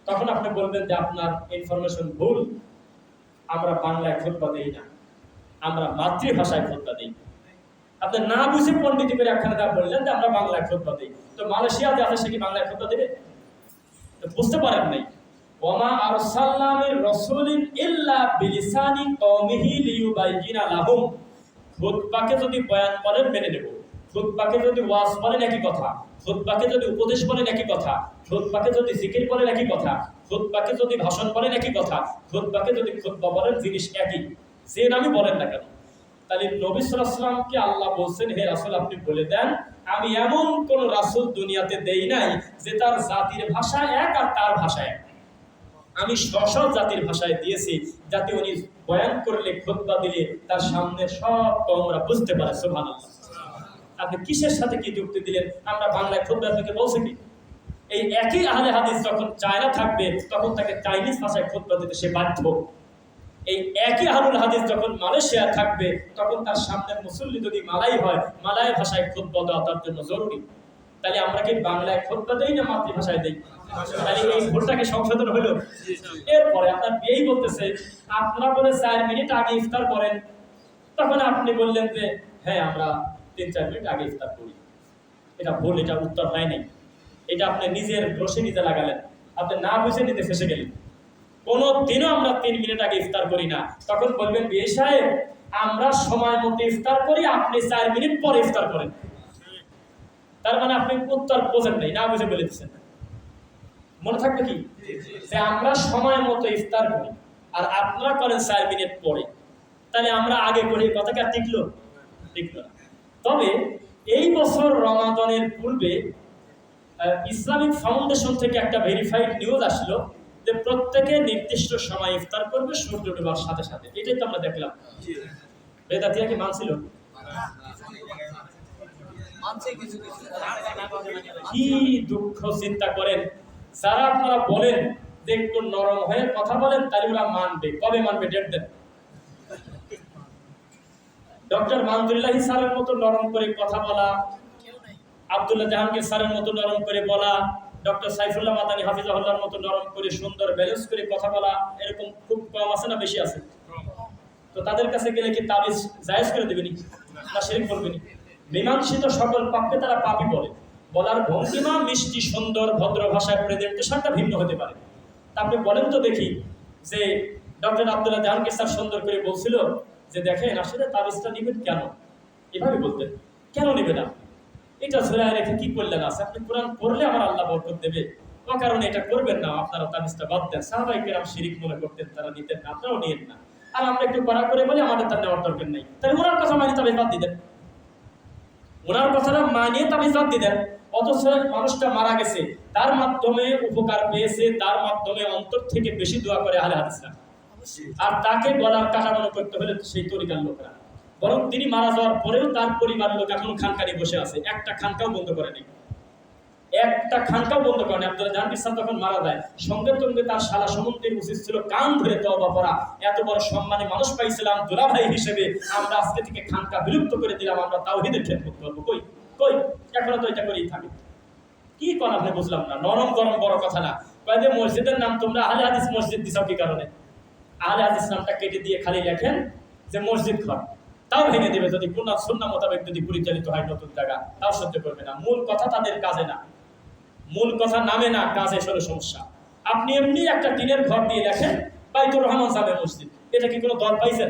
তখন আপনি বলবেন যে আপনার ইনফরমেশন ভুল, আমরা বাংলায় খুতবা দেই না, আমরা মাতৃভাষায় খুতবা দেই। আপনি না বুঝে পণ্ডিতি করে একখানে যা বললেন যে আমরা বাংলায় খুতবা দেই, তো মালয়েশিয়া যে আছে সে কি বাংলায় খুতবা দেবে? তো বুঝতে পারেন নাই। ওমা আরসালনা মির রাসূলিন ইল্লা বিলিসানি কওমিহি লিয়ুবাইয়িনা লাহুম। খুতবাকে যদি বয়ান বলেন মেনে নেব, খুতবাকে যদি ওয়াজ বলেন একই কথা, খুতবাকে যদি উপদেশ বলেন একই কথা, খুতবাকে যদি জিকির বলেন একই কথা, খুতবাকে যদি ভাষণ বলেন একই কথা, খুতবাকে যদি খুতবা বলেন জিনিস একই, যে নামই বলেন না কেন। তাহলে নবী সাল্লাল্লাহু আলাইহি ওয়াসাল্লামকে আল্লাহ বলছেন হে রাসূল আপনি বলে দেন আমি এমন কোন রাসূল দুনিয়াতে দেই নাই যে তার জাতির ভাষা এক আর তার ভাষা এক। আমি স্ব জাতির ভাষায় দিয়েছি, যাতে উনি বয়ান করলে, খুতবা দিলে তার সামনে সব কওমরা বুঝতে পারে। সুবহানাল্লাহ। আপনি কিসের সাথে কি যুক্তি দিলেন? আমরা বাংলায় খুতবা থেকে বলছি কি? এই একই আহলে হাদিস যখন চায়না থাকবে তখন তাকে চাইনিজ ভাষায় খুতবা দিতে সে বাধ্য। এই একই আহলুল হাদিস যখন মালয়েশিয়া থাকবে তখন তার সামনে মুসল্লি যদি মালাই হয়, মালয় ভাষায় খুতবা দেওয়া তার জন্য জরুরি। তাহলে আমরা কি বাংলায় খুতবা দেই না মাতৃভাষায় দেই? তাহলে এই ভুলটাকে সংশোধন হলো। এরপরে আপনার বিয়েই বলতেছে আপনারা বলে 4 মিনিট আগে ইফতার করেন, তখন আপনি বললেন যে হ্যাঁ আমরা 3-4 মিনিট আগে ইফতার করি। এটা ভুল, এটা উত্তর হয় নাই। এটা আপনি নিজের দোষে নিজে লাগালেন, আপনি না বুঝে নিতে ফেসে গেলেন। কোনো দিনও আমরা 3 মিনিট আগে ইফতার করি না। তখন বলবেন বিয়ে সাহেব আমরা সময় মতো ইফতার করি, আপনি 4 মিনিট পরে ইফতার করেন। তার মানে আপনি উত্তর বোঝেন নাই, না বুঝে বলে দিচ্ছেন। মনে থাকবে কি যে আমরা সময় মতো ইফতার করি আর আপনারা করেন 4 মিনিট পরে, তাহলে আমরা আগে করি, কথা কি আর টিকলো? টিকলো না। তবে এই বছর রমাদানের পূর্বে ইসলামিক ফাউন্ডেশন থেকে একটা ভেরিফাইড নিউজ আসলো যে প্রত্যেকে নির্দিষ্ট সময় ইফতার করবে সূর্য ডোবার সাথে সাথে। এটাই তো আমরা দেখলাম। বেদাতিয়া কি মানছিল? কি দুঃখ চিন্তা করেন, যারা আপনারা বলেন যে একটু নরম হয়ে কথা বলেন তাহলে ওরা মানবে। কবে মানবে? ডেট দেন। ডক্টর মানজুরুল্লাহি স্যারের মতো নরম করে কথা বলা, আব্দুল্লাহ জাহাঙ্গীর স্যারের মতো নরম করে বলা, ডক্টর সাইফুল্লাহ মাদানী হাফিজাহুল্লাহর মতো নরম করে সুন্দর ব্যালেন্স করে কথা বলা, এরকম খুব কম আছে না বেশি আছে? তো তাদের কাছে গেলে কি তাবিজ জায়েজ করে দেবেনি না শিরক বলবেনি? মীমাংসিত সকল পাপকে তারা পাপই বলে। বলার ভঙ্গিমা মিষ্টি সুন্দর ভদ্র ভাষায় প্রেজেন্টেশনটা ভিন্ন হতে পারে। তা আপনি বলেন তো দেখি যে ডক্টর আব্দুল্লাহ জাহাঙ্গীর স্যার সুন্দর করে বলছিল যে দেখেন আসলে তাবিজটা নিবেন কেন, এভাবে বলতেন, কেন নিবে না? এটা ঝোলায় রেখে কি করলেন? আছে আপনি কোরআন পড়লে আমার আল্লাহ বরকত দেবে, ও কারণে এটা করবেন না, আপনারা তাবিজটা বাদ দেন। সাহাবায়ে কেরাম শিরিক মনে করতেন, তারা নিতেন না, আপনারাও নিয়েন না। আর আমরা একটু কড়া করে বলি আমাদের তার নেওয়ার দরকার নেই, তাহলে ওনার কথা মানি তাবিজ বাদ দিতেন, ওনার কথাটা মানিয়ে তাবিজ বাদ দিতেন। অথচ মানুষটা মারা গেছে, তার মাধ্যমে উপকার পেয়েছে, তার মাধ্যমে অন্তর থেকে বেশি দোয়া করে আহলে হাদিসরা, আর তাকে গলার কাটা মনে করতে হলে সেই তরিকার লোকরা। বরং তিনি মারা যাওয়ার পরেও তার পরিবার লোক এখনো খানকানি বসে আছে, একটা খানকাও বন্ধ করেনি, একটা খানকাও বন্ধ করেনি। আব্দুল্লাহ জাহাঙ্গীর স্যার যখন মারা যায় সঙ্গে সঙ্গে তার শালা সমন্বয়ের উচিত ছিল কান ধরে তওবা করা, এত বড় সম্মানী মানুষ পাইছিলাম দুলাভাই হিসেবে, আমরা আজকে থেকে খানকা বিলুপ্ত করে দিলাম, আমরা তাওহীদের খেদমত করবো। কই কই এখনো তো এটা করেই থাকে। কি করা আপনি বুঝলাম না। নরম গরম বড় কথা না। কয় যে মসজিদের নাম তোমরা আহলে হাদিস মসজিদ দিছাও কি কারণে? আহলে হাদিস নামটা কেটে দিয়ে খালি লেখেন যে মসজিদ ঘর, তাও ভেঙে দেবে যদি কোন সুন্নাহ মোতাবেক যদি পরিচালিত হয় নতুন জায়গা, তাও সহ্য করবে না। মূল কথা তাদের কাজে না, মূল কথা নামে না, কাজে হলো সমস্যা। আপনি এমনি একটা টিনের ঘর দিয়ে লেখেন বাইতুর রহমান জামে মসজিদ, এটা কি কোনো দল পাইছেন?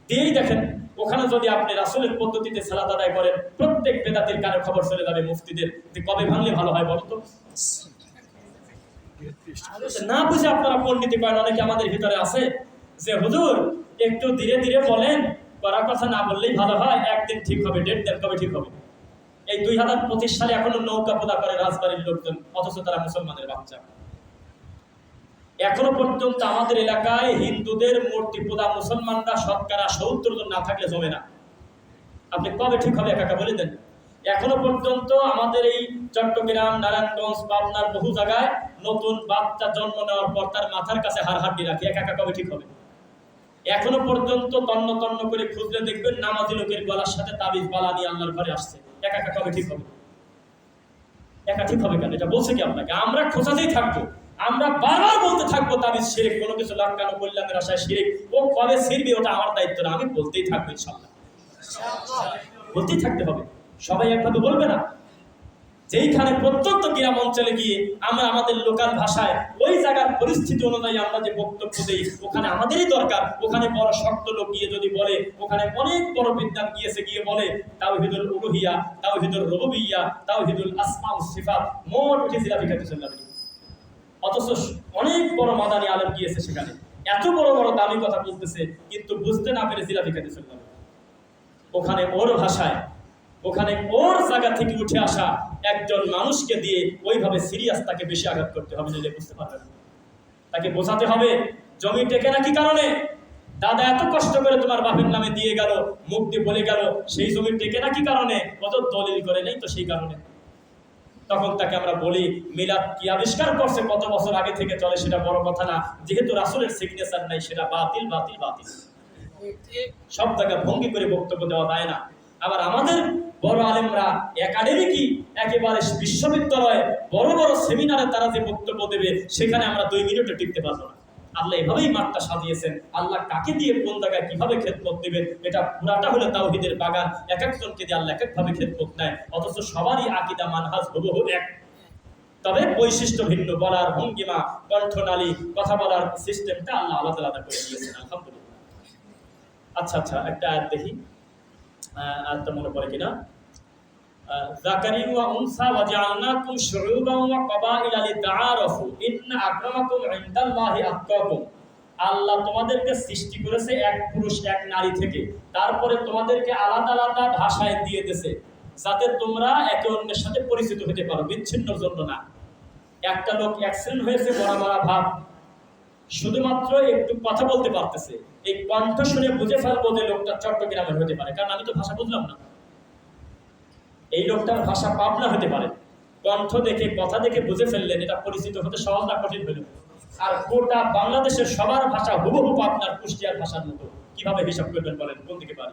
দিয়েই দেখেন, ওখানে যদি আপনি রাসূলের পদ্ধতিতে সালাত আদায় করেন, প্রত্যেক বেদাতির কানে খবর চলে যাবে মুফতিদের যে কবে ভাঙলে ভালো হয় বলতো। না বুঝে আপনারা পণ্ডিতি করেন। অনেকে আমাদের ভিতরে আছে যে হুজুর একটু ধীরে ধীরে বলেন, করার কথা না বললেই ভালো হয়, একদিন ঠিক হবে, ডেট দেন কবে ঠিক হবে। এই 2025 সালে এখনো নৌকা পোদা করে রাজবাড়ির লোকজন, অথচ তারা মুসলমানের বাচ্চা। এখনো পর্যন্ত আমাদের এলাকায় হিন্দুদের মূর্তি পোদা মুসলমানরা শতকরা 70 জন না থাকলে জমে না। আপনি কবে ঠিক হবে একা বলে দেন। এখনো পর্যন্ত আমাদের এই চট্টগ্রাম, নারায়ণগঞ্জ, পাবনার বহু জায়গায় নতুন বাচ্চা জন্ম নেওয়ার পর তার মাথার কাছে হাড়হাড্ডি রাখে, একা কবে ঠিক হবে? এখনো পর্যন্ত তন্ন তন্ন করে খুঁজলে দেখবেন নামাজি লোকের গলার সাথে তাবিজ বালা নিয়ে আল্লাহর ঘরে আসছে, একা কবে ঠিক হবে? একা ঠিক হবে কেন? এটা বলছে কি আপনাকে? আমরা খোঁজাতেই থাকবো, আমরা বারবার বলতে থাকবো তাবিজ শিরিক, কোনো কিছু লাগানো কল্যাণের আশায় শিরিক। ও কবে ছিড়বে ওটা আমার দায়িত্ব না, আমি বলতেই থাকবো ইনশাআল্লাহ, বলতেই থাকতে হবে। সবাই একভাবে বলবে না। যেইখানে প্রত্যন্ত গ্রাম অঞ্চলে গিয়ে আমরা আমাদের লোকাল ভাষায় ওই জায়গার পরিস্থিতি অনুযায়ী আমরা যে বক্তব্য দিই, ওখানে আমাদেরই দরকার। ওখানে বড় শক্ত লোক গিয়ে যদি বলে, ওখানে অনেক বড় বিদ্বান গিয়েছে, গিয়ে বলে তাওহীদুল উলুহিয়া, তাওহীদুল রুবুবিয়্যা, তাওহীদুল আসমা ওয়াস সিফাত, মোট উঠে জিলাপি খেতে চলে যাবে। অথচ অনেক বড় মাদানী আলেম গিয়েছে সেখানে, এত বড় বড় দামি কথা বলতেছে, কিন্তু বুঝতে না পেরে জিলাপি খেতে চলে যাবে। ওখানে ওর ভাষায়, ওখানে ওর জায়গা থেকে উঠে আসা একজন মানুষকে দিয়ে ওইভাবে সিরিয়াস তাকে বেশি আঘাত করতে হবে, যদি বুঝতে পারবেন। তাকে বোঝাতে হবে জমি টেকে না কি কারণে, দাদা এত কষ্ট করে তোমার বাপের নামে দিয়ে গেল, মুখ দিয়ে বলে গেল, সেই জমি টেকে না কি কারণে, কত দলিল করে নেই তো সেই কারণে। তখন তাকে আমরা বলি মিলাদ কি আবিষ্কার করছে, কত বছর আগে থেকে চলে সেটা বড় কথা না, যেহেতু রাসূলের সিগনেচার নাই সেটা বাতিল বাতিল বাতিল। সব জায়গায় ভঙ্গি করে বক্তব্য দেওয়া যায় না। আবার আমাদের বড় আলেমরা একাডেমিকই একেবারে বিশ্ববিদ্যালয়ে বড় বড় সেমিনারে তারা যে বক্তব্য দেবে, সেখানে আমরা 2 মিনিটে টিকতে পারবো না। আল্লাহ এভাবেই মাঠটা সাজিয়েছেন। আল্লাহ কাকে দিয়ে কোন জায়গায় কিভাবে খেদমত দিবেন, এটা পুরাটা হলো তাওহীদের বাগান। এক একজনকে দিয়ে আল্লাহ এক একভাবে খেদমত নেয়, অথচ সবারই আকীদা মানহাজ হুবহু এক, তবে বৈশিষ্ট্য ভিন্ন। বলার ভঙ্গিমা, কণ্ঠনালী, কথা বলার সিস্টেমটা আল্লাহ আলাদা আলাদা করে দিয়েছেন। আলহামদুলিল্লাহ। আচ্ছা, একটা আয়াত দেখি, আয়াতটা মনে পড়ে কিনা। যাকারি ওয়া উনসা ওয়া জাআলনাকুম শুউবান ওয়া ক্বাবাইলা লিতাআরাফু ইন্না আকরামাকুম ইনদাল্লাহি আতকাকুম। আল্লাহ তোমাদেরকে সৃষ্টি করেছে এক পুরুষ এক নারী থেকে, তারপরে তোমাদেরকে আলাদা আলাদা ভাষায় দিয়ে দিয়েছে যাতে তোমরা একে অন্যের সাথে পরিচিত হতে পারো, বিচ্ছিন্নর জন্য না। একটা লোক অ্যাক্সিডেন্ট হয়েছে, বড় বড় ভাব, শুধুমাত্র একটু কথা বলতে পারতেছে, এই কণ্ঠ শুনে বুঝে ফেলবো যে লোকটা চট্টগ্রামের হতে পারে, কারণ আমি তো ভাষা বুঝলাম না। এই লোকটার ভাষা পাবনা হতে পারে, কণ্ঠ দেখে কথা দেখে বুঝে ফেললেন, এটা পরিচিত হতে সহজ না কঠিন হইল? আর গোটা বাংলাদেশের সবার ভাষা হুবহু পাবনার কুষ্টিয়ার ভাষার মতো, কিভাবে হিসাব করবেন বলেন? কোন দিকে পারে?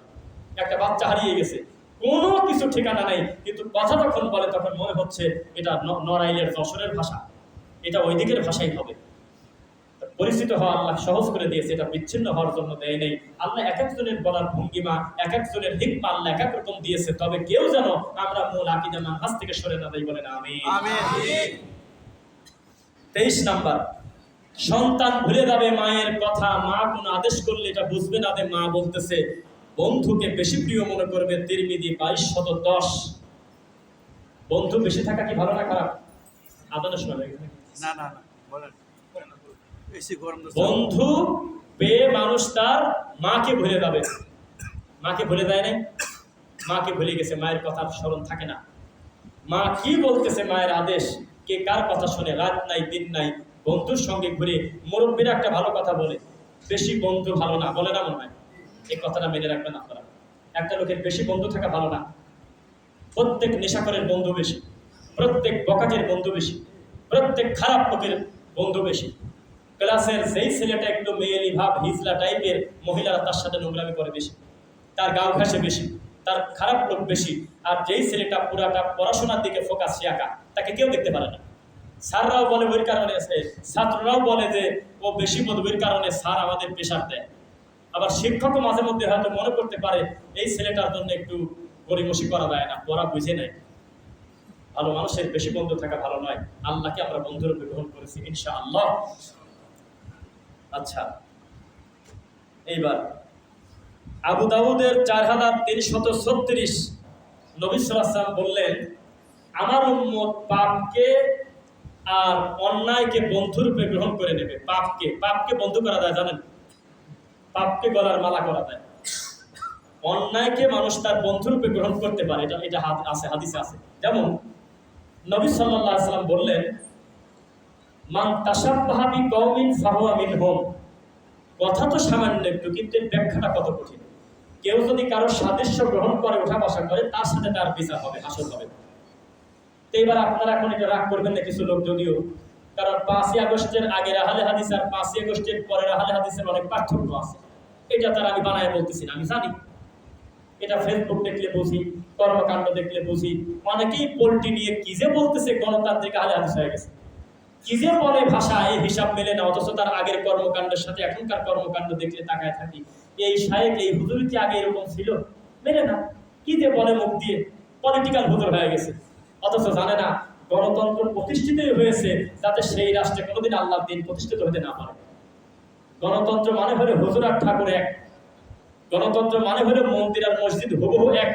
একটা বাচ্চা হারিয়ে গেছে, কোনো কিছু ঠিকানা নেই, কিন্তু কথা যখন বলে তখন মনে হচ্ছে এটা নড়াইলের যশোরের ভাষা, এটা ওই দিকের ভাষাই হবে। পরিচিত হওয়া আল্লাহ সহজ করে দিয়েছে, এটা বিচ্ছিন্ন হওয়ার জন্য দেয় নেই। আল্লাহ এক একজনের বলার ভঙ্গিমা, এক একজনের হিকমা আল্লাহ এক এক রকম দিয়েছে, তবে কেউ যেন আমরা মূল আকীদা মানহাজ থেকে সরে না যাই, বলেন আমিন। 23 নাম্বার, সন্তান ভুলে যাবে মায়ের কথা, মা কোনো আদেশ করলে এটা বুঝবে না যে মা বলতেছে। বন্ধুকে বেশি প্রিয় মনে করবে, তিরমিজি 2210। বন্ধু বেশি থাকা কি ভালো না খারাপ? আদানের সময় না না না বলেন। বন্ধু পেয়ে মানুষ তার মাকে ভুলে যাবে। মাকে ভুলে যায় নাই? মাকে ভুলে গেছে, মায়ের কথার স্মরণ থাকে না। মা কি বলতেছে, মায়ের আদেশ, কে কার কথা শুনে, রাত নাই দিন নাই বন্ধুর সঙ্গে ঘুরে। মুরব্বীরা একটা ভালো কথা বলে, বেশি বন্ধু ভালো না, বলে না মনে হয়? এই কথাটা মেনে রাখবেন আপনারা। একটা লোকের বেশি বন্ধু থাকা ভালো না। প্রত্যেক নেশাখোরের বন্ধু বেশি, প্রত্যেক বকাটের বন্ধু বেশি, প্রত্যেক খারাপ লোকের বন্ধু বেশি। ক্লাসের যেই ছেলেটা একটু মেয়েলি ভাব, হিজলা টাইপের, মহিলারা তার সাথে নোংরামি করে বেশি, তার গাও ঘাসে বেশি, তার খারাপ লোক বেশি। আর যেই ছেলেটা পুরাটা পড়াশোনার দিকে ফোকাস, সে একা, তাকে কেউ দেখতে পারে না। স্যাররাও বলে ওই কারণে, ছাত্ররাও বলে যে ও বেশি বন্ধুর কারণে স্যার আমাদের প্রেশার দেয়। আবার শিক্ষকও মাঝে মধ্যে হয়তো মনে করতে পারে এই ছেলেটার জন্য একটু গরিমসি করা যায় না, পড়া বুঝে নেয়। ভালো মানুষের বেশি বন্ধু থাকা ভালো নয়। আল্লাহকে আমরা বন্ধুরূপে গ্রহণ করেছি ইনশাআল্লাহ। আচ্ছা, এইবার আবু দাউদের 4336, নবী সাল্লাল্লাহু আলাইহি ওয়াসাল্লাম বললেন, আমার উম্মত পাপকে আর অন্যায়কে বন্ধুরূপে গ্রহণ করে নেবে। পাপকে বন্ধু করা যায় জানেন? পাপকে গলার মালা করা যায়। অন্যায়কে মানুষ তার বন্ধুরূপে গ্রহণ করতে পারে, এটা আছে, হাদিসে আছে। যেমন নবী সাল্লাল্লাহু আলাইহি ওয়াসাল্লাম বললেন, মান তাশাব্বাহা বিকওমিন ফাহুয়া মিনহুম। কথা তো সামান্য একটু, কিন্তু ব্যাখ্যাটা কত কঠিন। কেউ যদি কারো সাদৃশ্য গ্রহণ করে, ওঠা বসা করে, তার সাথে তার বিচার হবে, হাসর হবে। তো এবার আপনারা এখন এটা রাগ করবেন না কিছু লোক, যদিও, কারণ 5ই আগস্টের আগের আহলে হাদিস আর 5ই আগস্টের পরের আহলে হাদিসের অনেক পার্থক্য আছে। এটা তার আমি বানায় বলতেছি না, আমি জানি। এটা ফেসবুক দেখলে বুঝি, কর্মকাণ্ড দেখলে বুঝি। অনেকেই পোল্ট্রি নিয়ে কি যে বলতেছে, গণতান্ত্রিক আহলে হাদিস হয়ে গেছে, কি যে বলে ভাষা, এই হিসাব মেলে না। অথচ তার আগের কর্মকাণ্ডের সাথে এখনকার কর্মকাণ্ড দেখলে তাকায় থাকি, এই শায়েক, এই হুজুর কি আগে এরকম ছিল? মেলে না। কি যে বলে মুখ দিয়ে, পলিটিক্যাল হুজুর হয়ে গেছে। অথচ জানে না গণতন্ত্র প্রতিষ্ঠিতই হয়েছে যাতে সেই রাষ্ট্রে কোনোদিন আল্লাহর দিন প্রতিষ্ঠিত হতে না পারে। গণতন্ত্র মানে হলো হুজুর আর ঠাকুর এক। গণতন্ত্র মানে হলো মন্দির আর মসজিদ হুবহু এক।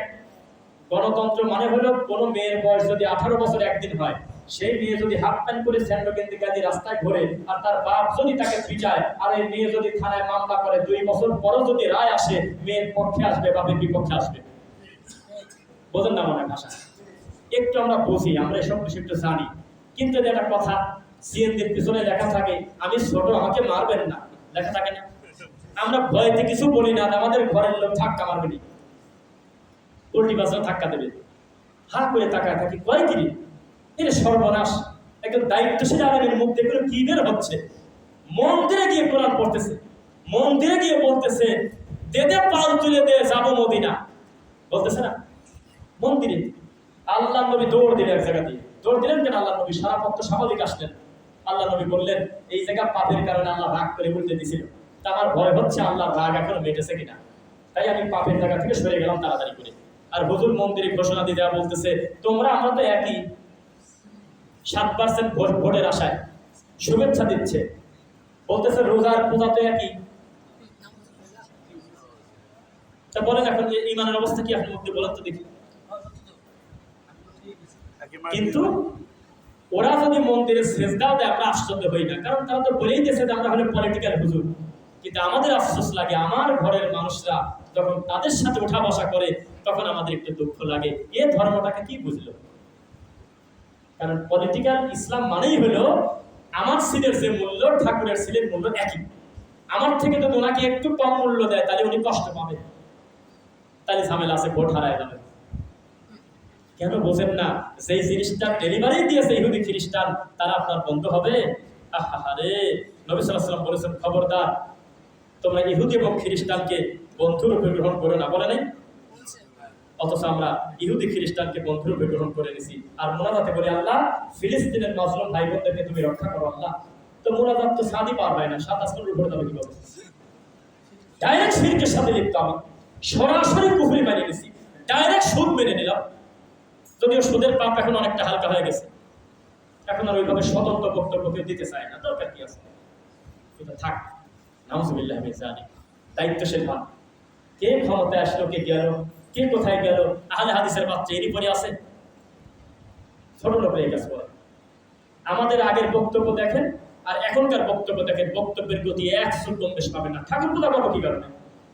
গণতন্ত্র মানে হলো কোনো মেয়ের বয়স যদি 18 বছর একদিন হয়, সেই মেয়ে যদি হাফ প্যান্ট করে স্যান্ডো গেঞ্জি গায়ে রাস্তায় ঘোরে, আর তার বাপ যদি তাকে পিটায়, আর এই মেয়ে যদি থানায় মামলা করে, 2 বছর পরও যদি রায় আসে, মেয়ের পক্ষে আসবে, বাপের বিপক্ষে আসবে। বোঝেন না মনে ভাষা? একটু আমরা বুঝি, আমরা এসব বিষয় একটু জানি। কিন্তু একটা কথা, সিএনজির পিছনে লেখা থাকে, আমি ছোট, আমাকে মারবেন না, লেখা থাকে না? আমরা ভয়তে কিছু বলি না, আমাদের ঘরের লোক ধাক্কা মারবে না, উল্টি বাজার ধাক্কা দেবে, হা করে তাকায় থাকি, কয় কি এটা সর্বনাশ। একদম দায়িত্বশীল আলেমের মুখ দেখে কি বের হচ্ছে? মন্দিরে গিয়ে কোরআন পড়তেছে, মন্দিরে গিয়ে বলতেছে দেদে পাল তুলে দে, যাবো মদিনা, বলতেছে না? মন্দিরে আল্লাহ নবী দৌড় দিলেন, এক জায়গা দিয়ে দৌড় দিলেন কেন? আল্লাহ নবী সারা পথ স্বাভাবিক আসলেন। আল্লাহ নবী বললেন, এই জায়গা পাপের কারণে আল্লাহ রাগ করে উল্টে দিছিল, তা আমার ভয় হচ্ছে আল্লাহর রাগ এখনো মেটেছে কিনা, তাই আমি পাপের জায়গা থেকে সরে গেলাম তাড়াতাড়ি করে। আর হুজুর মন্দিরে ঘোষণা দিয়ে দেওয়া বলতেছে, তোমরা আমরা তো একই, 7% ভোটের আশায় শুভেচ্ছা দিচ্ছে, বলতেছে রোজার পূজা তো একই। তা বলেন এখন যে ইমানের অবস্থা কি আপনার মধ্যে, বলেন তো দেখি। কিন্তু ওরা যদি মন্দিরে সেজদাও দেয় আমরা আশ্চর্য হই না, কারণ তারা তো বলেই দিয়েছে যে আমরা হলে পলিটিক্যাল হুজুর। কিন্তু আমাদের আফসোস লাগে আমার ঘরের মানুষরা যখন তাদের সাথে ওঠা বসা করে তখন আমাদের একটু দুঃখ লাগে, এ ধর্মটাকে কি বুঝলো? কারণ পলিটিক্যাল ইসলাম মানেই হলো আমার সিলের যে মূল্য ঠাকুরের সিলের মূল্য একই। আমার থেকে যদি ওনাকে একটু কম মূল্য দেয় তাহলে উনি কষ্ট পাবে, তাহলে ঝামেলা আছে, ভোট হারায় যাবে। কেন বোঝেন না? যেই জিনিসটা ডেলিভারি দিয়েছে ইহুদি খ্রিস্টান তারা আপনার বন্ধু হবে? আহারে, নবী সাল্লাল্লাহু আলাইহি ওয়াসাল্লাম বলেছেন খবরদার তোমরা ইহুদি এবং খ্রিস্টানকে বন্ধুরূপে গ্রহণ করো না, বলে নাই? অথচ আমরা ইহুদি খ্রিস্টানকে বন্ধুরূপে গ্রহণ করে নিছি আর মুনাজাতে বলি আল্লাহ ফিলিস্তিনের মাজলুম ভাই বোনদেরকে তুমি রক্ষা করো আল্লাহ। তো মুনাজাত তো সাদি পার হয় না, সাত আসমানের উপরে যাবে কিভাবে? ডাইরেক্ট শিরকের সাথে লিপ্ত আমি, সরাসরি কুফরি মেনে নিছি, ডাইরেক্ট সুদ মেনে নিলাম। যদিও সুদের পাপ এখন অনেকটা হালকা হয়ে গেছে, এখন আর ওইভাবে স্বতন্ত্র বক্তব্য কেউ দিতে চায় না, দরকার কি আছে? এটা থাক, নাউজুবিল্লাহ মিন যালিক। দায়িত্বশীল মান, কে ক্ষমতায় আসলো, কে গেল, কে কোথায় গেল? আহলে হাদিসের বাচ্চা এরই পরে আছে, ছোট লোকের এই কাজ করে। আমাদের আগের বক্তব্য দেখেন আর এখনকার বক্তব্য দেখেন, বক্তব্যের গতি এক চুল কম বেশ পাবে না। ঠাকুর পূজা করবো কি কারণে?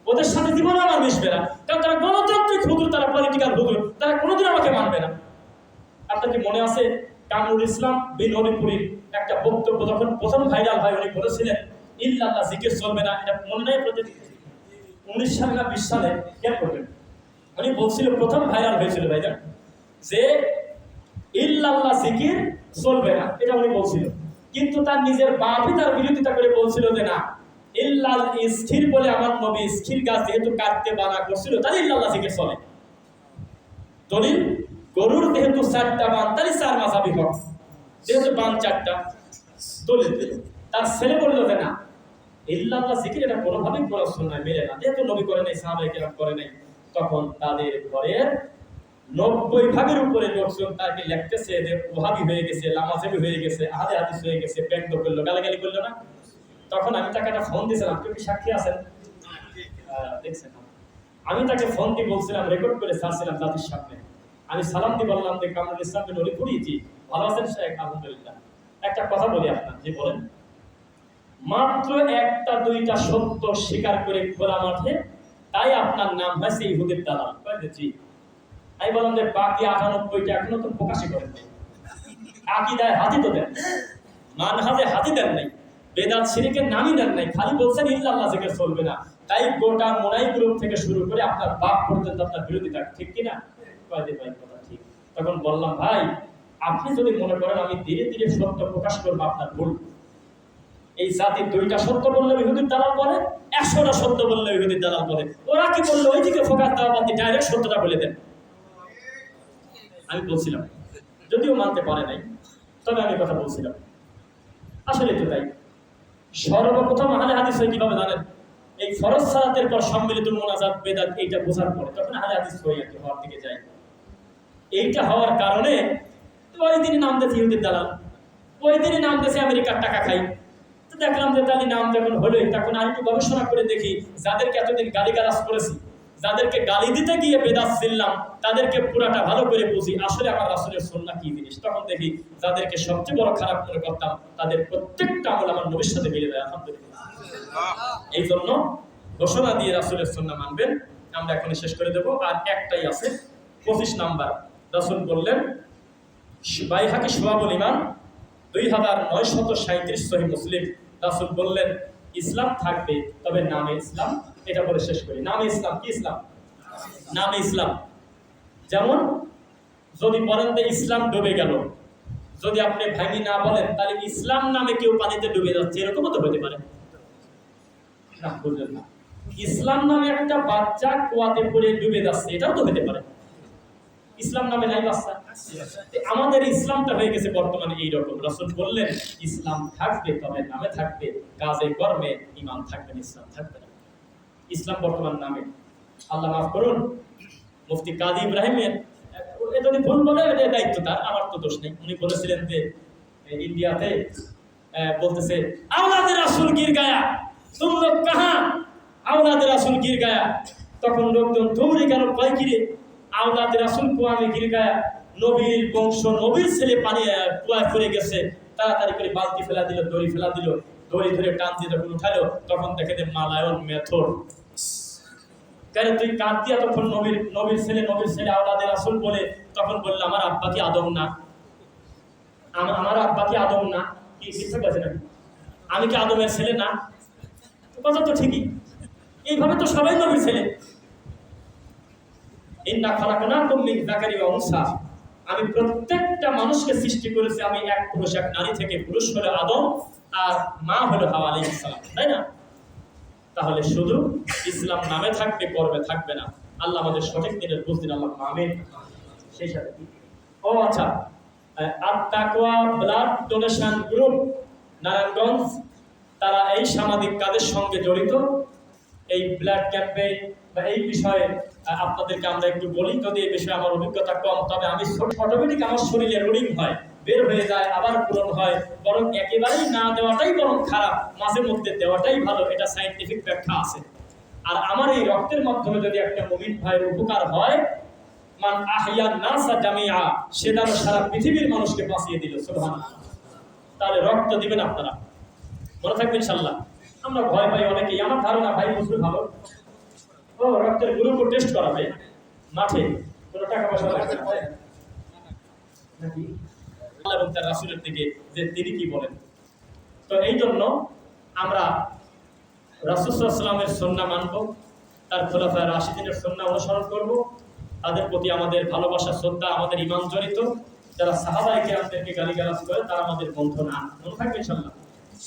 ওদের সাথে জীবনে আমার মিশবে না, কারণ তারা গণতান্ত্রিক হুজুর, তারা পলিটিক্যাল হুজুর, তারা কোনোদিন আমাকে মানবে না। আপনার কি মনে আছে কামরুল ইসলাম বিন হরিপুরীর একটা বক্তব্য যখন প্রথম ভাইরাল হয়, উনি বলেছিলেন ইল্লাল্লাহ জিকির চলবে না, এটা মনে নেই? 19 সালে না 20 সালে, কেন করবেন? উনি বলছিল, প্রথম ভাইরাল হয়েছিল ভাইজান, যে ইল্লাল্লাহ জিকির চলবে না, এটা উনি বলছিল। কিন্তু তার নিজের বাপই তার বিরোধিতা করে বলছিল যে না, ইল্লাল স্থির বলে আমার নবী স্থির গাছ যেহেতু কাটতে বানা করছিল তাহলে ইল্লাল্লাহ জিকির চলে। দলিল, গরুর যেহেতু 4টা বান তাহলে 4 মাযহাবি হক, যেহেতু বান 4টা। দলিল দিল। তার ছেলে বলল যে না, ইল্লাল্লাহ জিকির এটা কোনোভাবেই করা সুন্নাহ মেলে না, যেহেতু নবী করে নাই, সাহাবায়ে কেরাম করে নাই। তখন তাদের ঘরের 90% উপরে লোকজন তাকে লিখতেছে যে ওহাবি হয়ে গেছে, লামাজেবি হয়ে গেছে, আহলে হাদিস হয়ে গেছে, ব্যাংক করলো, গালাগালি করলো না? তখন আমি তাকে একটা ফোন দিয়েছিলাম, কেউ কি সাক্ষী আছেন? দেখছেন, আমি তাকে ফোন দিয়ে বলছিলাম, রেকর্ড করে ছাড়ছিলাম জাতির সামনে। আমি সালাম দিয়ে বললাম যে কামরুল ইসলাম বিন হরিপুরী জি, ভালো আছেন শেখ? আলহামদুলিল্লাহ। একটা কথা বলি আপনার, যে বলেন মাত্র একটা দুইটা সত্য স্বীকার করে খোলা মাঠে, তাই আপনার নাম হয়েছে ইহুদির দালাল। জি। আমি বললাম যে বাকি 98টা এখনো তো প্রকাশই করেন নাই, আকীদায় হাতি তো দেন, মানহাজে হাতি দেন নাই, বেদাত শিরকের নামই দেন নাই, খালি বলছেন ইল্লাল্লাহ জিকির চলবে না। তাই গোটা মোনাই গ্রুপ থেকে শুরু করে আপনার বাপ পর্যন্ত আপনার বিরোধিতা, ঠিক কিনা? কয় ভাই কথা ঠিক। তখন বললাম ভাই, আপনি যদি মনে করেন আমি ধীরে ধীরে সত্য প্রকাশ করবো, আপনার ভুল। এই জাতির 2টা সত্য বললে ইহুদির দালাল বলে, 100টা সত্য বললে ইহুদির দালাল বলে। ওরা কি বললো, ওইদিকে ফোকাস দেওয়া বাদ দিয়ে ডাইরেক্ট সত্যটা বলে দেন। আমি বলছিলাম, যদিও মানতে পারে নাই, তবে আমি কথা বলছিলাম, আসলে তো তাই। সর্বপ্রথম আহলে হাদিস হয় কিভাবে জানেন? এই ফরজ সালাতের পর সম্মিলিত মুনাজাত বেদাত এইটা বোঝার পরে তখন আহলে হাদিস হয়ে আর কি হওয়ার দিকে যায়। এইটা হওয়ার কারণে ওই দিনই নাম দিয়েছে ইহুদির দালাল, ওই দিনই নাম দিয়েছে আমেরিকার টাকা খাই। তো দেখলাম যে তাহলে নাম যখন হলোই, তখন আর একটু গবেষণা করে দেখি, যাদেরকে এতদিন গালিগালাজ করেছি, যাদেরকে গালি দিতে গিয়ে বেদাত ছিলাম, তাদেরকে পুরাটা ভালো করে বুঝি আসলে আমার রাসূলের সুন্নাহ কি জিনিস। তখন দেখি যাদেরকে সবচেয়ে বড় খারাপ মনে করতাম, তাদের প্রত্যেকটা আমল আমার নবীর সাথে মিলে যায়, আলহামদুলিল্লাহ। এই জন্য ঘোষণা দিয়ে রাসূলের সুন্নাহ মানবেন। আমরা এখন শেষ করে দেব, আর একটাই আছে 25 নাম্বার। রাসূল বললেন, বাইহাকি শুআবুল ঈমান 2937 সহিহ মুসলিম, রাসূল বললেন ইসলাম থাকবে তবে নামে ইসলাম। এটা বলে শেষ করি। নামে ইসলাম কি? ইসলাম নামে ইসলাম। যেমন যদি বলেন যে ইসলাম ডুবে গেল, যদি আপনি ভাঙি না বলেন তাহলে ইসলাম নামে কেউ পানিতে ডুবে যাচ্ছে, এরকমও তো হতে পারে না? বুঝলেন না? ইসলাম নামে একটা বাচ্চা কুয়াতে পড়ে ডুবে যাচ্ছে, এটাও তো হতে পারে। ইসলাম নামে নাই বাচ্চা। আমাদের ইসলামটা হয়ে গেছে বর্তমানে এইরকম। রাসূল বললেন ইসলাম থাকবে তবে নামে থাকবে, কাজে কর্মে ঈমান থাকবে না, ইসলাম থাকবে না। ইসলাম বর্তমান নামে। আল্লাহ মাফ করুন, মুফতি কাজী ইব্রাহিমের যদি ভুল বলে এটা দায়িত্ব তার, আমার তো দোষ নেই। উনি বলেছিলেন যে ইন্ডিয়াতে বলতেছে আওলাদে রাসূল গির গায়া, তুম লোক কাহা আওলাদে রাসূল গির গায়া। তখন লোকজন দৌড়ে গেল, কয় কিরে আওলাদে রাসূল কুয়া মে গির গায়া। নবীর বংশ, নবীর ছেলে পানি কুয়ায় পড়ে গেছে, তাড়াতাড়ি করে বালতি ফেলা দিল, দড়ি ফেলা দিল, দড়ি ধরে টানতে যখন উঠালো তখন দেখে যে মালায়ন মেথর। কেন তুই কাঁদ দিয়া তখন নবীর ছেলে আওলাদের রাসূল বলে তখন বললো আমার আব্বা কি আদম না? আমার আব্বা কি আদম না? কি মিথ্যা কথা নাকি? আমি কি আদমের ছেলে না? কথা তো ঠিকই। এইভাবে তো সবাই নবীর ছেলে। ইন্না খালাকনাকুম মিন যাকারি ওয়া উনসা, আমি প্রত্যেকটা মানুষকে সৃষ্টি করেছি আমি এক পুরুষ এক নারী থেকে। পুরুষ হলো আদম আর মা হলো হাওয়া আলাইহিস সালাম, তাই না? তাহলে শুধু ইসলাম নামে থাকবে, কর্মে থাকবে না। আল্লাহ আমাদের সঠিক দিনের বুঝ দিন, আল্লাহ আমিন। সেই সাথে ও আচ্ছা, আত-তাকওয়া ব্লাড ডোনেশন গ্রুপ নারায়ণগঞ্জ, তারা এই সামাজিক কাজের সঙ্গে জড়িত। এই ব্লাড ক্যাম্পেইন বা এই বিষয়ে আপনাদেরকে আমরা একটু বলি, যদি এই বিষয়ে আমার অভিজ্ঞতা কম, তবে আমি অটোমেটিক আমার শরীরে রোডিং হয়, বের হয়ে যায়, আবার পূরণ হয়। বরং একেবারেই না দেওয়াটাই বরং খারাপ, মাঝে মধ্যে দেওয়াটাই ভালো, এটা সায়েন্টিফিক ব্যাখ্যা আছে। আর আমার এই রক্তের মাধ্যমে যদি একটা মুমিন ভাইয়ের উপকার হয়, মান আহইয়া নাসা জামিআ, সে যেন সারা পৃথিবীর মানুষকে বাঁচিয়ে দিল। সুবহানাল্লাহ। তাহলে রক্ত দিবেন আপনারা, মনে থাকবেন ইনশাআল্লাহ। আমরা ভয় পাই অনেকেই, আমার ধারণা ভাই বুঝলে ভালো, ও রক্তের গ্রুপও টেস্ট করাবে মাঠে, কোনো টাকা পয়সা লাগবে না নাকি? আল্লাহ এবং তার রাসূলের দিকে যে তিনি কি বলেন। তো এই জন্য আমরা রাসূল সাল্লাল্লাহু আলাইহি ওয়াসাল্লামের সুন্নাহ মানব, তার খোলাফায়ে রাশিদিনের সুন্নাহ অনুসরণ করব। তাদের প্রতি আমাদের ভালোবাসা, শ্রদ্ধা, আমাদের ঈমান জড়িত। যারা সাহাবায়ে কেরামদেরকে গালিগালাজ করে তারা আমাদের বন্ধু না, মনে থাকবে ইনশাআল্লাহ।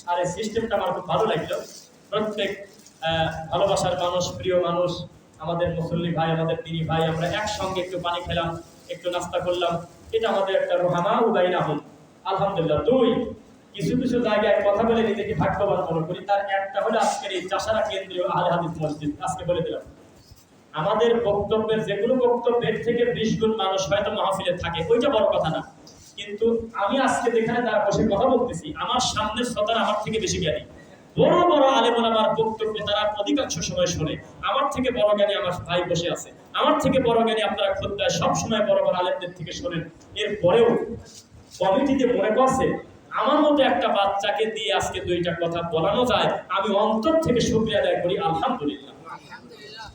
আর এই সিস্টেমটা আমার খুব ভালো লাগলো। প্রত্যেক ভালোবাসার মানুষ, প্রিয় মানুষ, আমাদের মুসল্লি ভাই, আমাদের দিনী ভাই, আমরা একসঙ্গে একটু পানি খেলাম, একটু নাস্তা করলাম, এটা আমাদের একটা রোহামা উদাইনাহুম। আলহামদুলিল্লাহ। দুই, কিছু কিছু জায়গায় কথা বলে নিজেকে ভাগ্যবান মনে করি। তার একটা হলো আজকের এই চাষারা কেন্দ্রীয় আহলে হাদিস মসজিদ। আজকে বলে দিলাম, আমাদের বক্তব্যের যেগুলো বক্তব্যের থেকে 20 গুণ মানুষ হয়তো মাহফিলে থাকে, ওইটা বড় কথা না। কিন্তু আমি আজকে যেখানে তারা বসে কথা বলতেছি, আমার সামনের শ্রোতারা আমার থেকে বেশি জ্ঞানী। বড় বড় আলেম ওলামার বক্তব্য তারা অধিকাংশ সময় শোনে। আমার থেকে বড় জ্ঞানী আমার ভাই বসে আছে, আমার থেকে বড় জ্ঞানী আপনারা খুতবায় সব সময় বড় বড় আলেমদের থেকে শোনেন। এরপরেও কমিটিতে মনে করছে আমার মতো একটা বাচ্চাকে দিয়ে আজকে দুইটা কথা বলানো যায়, আমি অন্তর থেকে শুকরিয়া আদায় করি আলহামদুলিল্লাহ।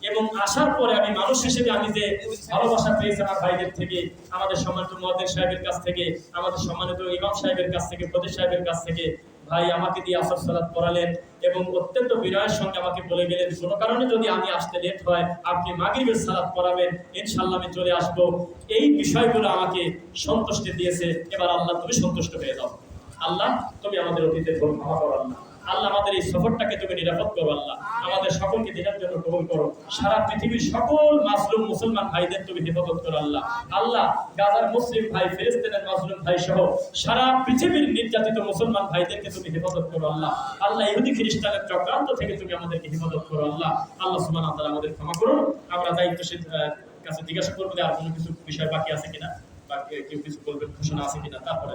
এবং আসার পরে আমি মানুষ হিসেবে আমি যে ভালোবাসা পেয়েছি আমার ভাইদের থেকে, আমাদের সম্মানিত মুয়াজ্জিন সাহেবের কাছ থেকে, আমাদের সম্মানিত ইমাম সাহেবের কাছ থেকে, ফজিল সাহেবের কাছ থেকে, ভাই আমাকে দিয়ে আসর সালাত পড়ালেন এবং অত্যন্ত বিনয়ের সঙ্গে আমাকে বলে গেলেন কোনো কারণে যদি আমি আসতে লেট হয় আপনি মাগরিবের সালাত পড়াবেন, ইনশাআল্লাহ আমি চলে আসব। এই বিষয়গুলো আমাকে সন্তুষ্টি দিয়েছে। এবার আল্লাহ তুমি সন্তুষ্ট হয়ে যাও। আল্লাহ তুমি আমাদের অতীতের ভুল ক্ষমা করো। আল্লাহ আমাদের এই সফরটাকে তুমি নিরাপদ করো। আল্লাহ আমাদের সকলকে দিনের জন্য কবুল করো। সারা পৃথিবীর সকল মাসলুম মুসলমান ভাইদের তুমি হেফাজত করো। আল্লাহ আল্লাহ গাজার মুসলিম ভাই, ফিলিস্তিনের মাসলুম ভাই সহ সারা পৃথিবীর নির্যাতিত মুসলমান ভাইদেরকে তুমি হেফাজত করো। আল্লাহ আল্লাহ ইহুদি খ্রিস্টানের চক্রান্ত থেকে তুমি আমাদেরকে হেফাজত করো। আল্লাহ আল্লাহ সুবহানাহু ওয়া তাআলা আমাদের ক্ষমা করুন। আমরা দায়িত্বশীল কাছে জিজ্ঞাসা করবো যে আর কোনো কিছু বিষয় বাকি আছে কিনা, বা কেউ কিছু বলবেন, ঘোষণা আছে কিনা, তারপরে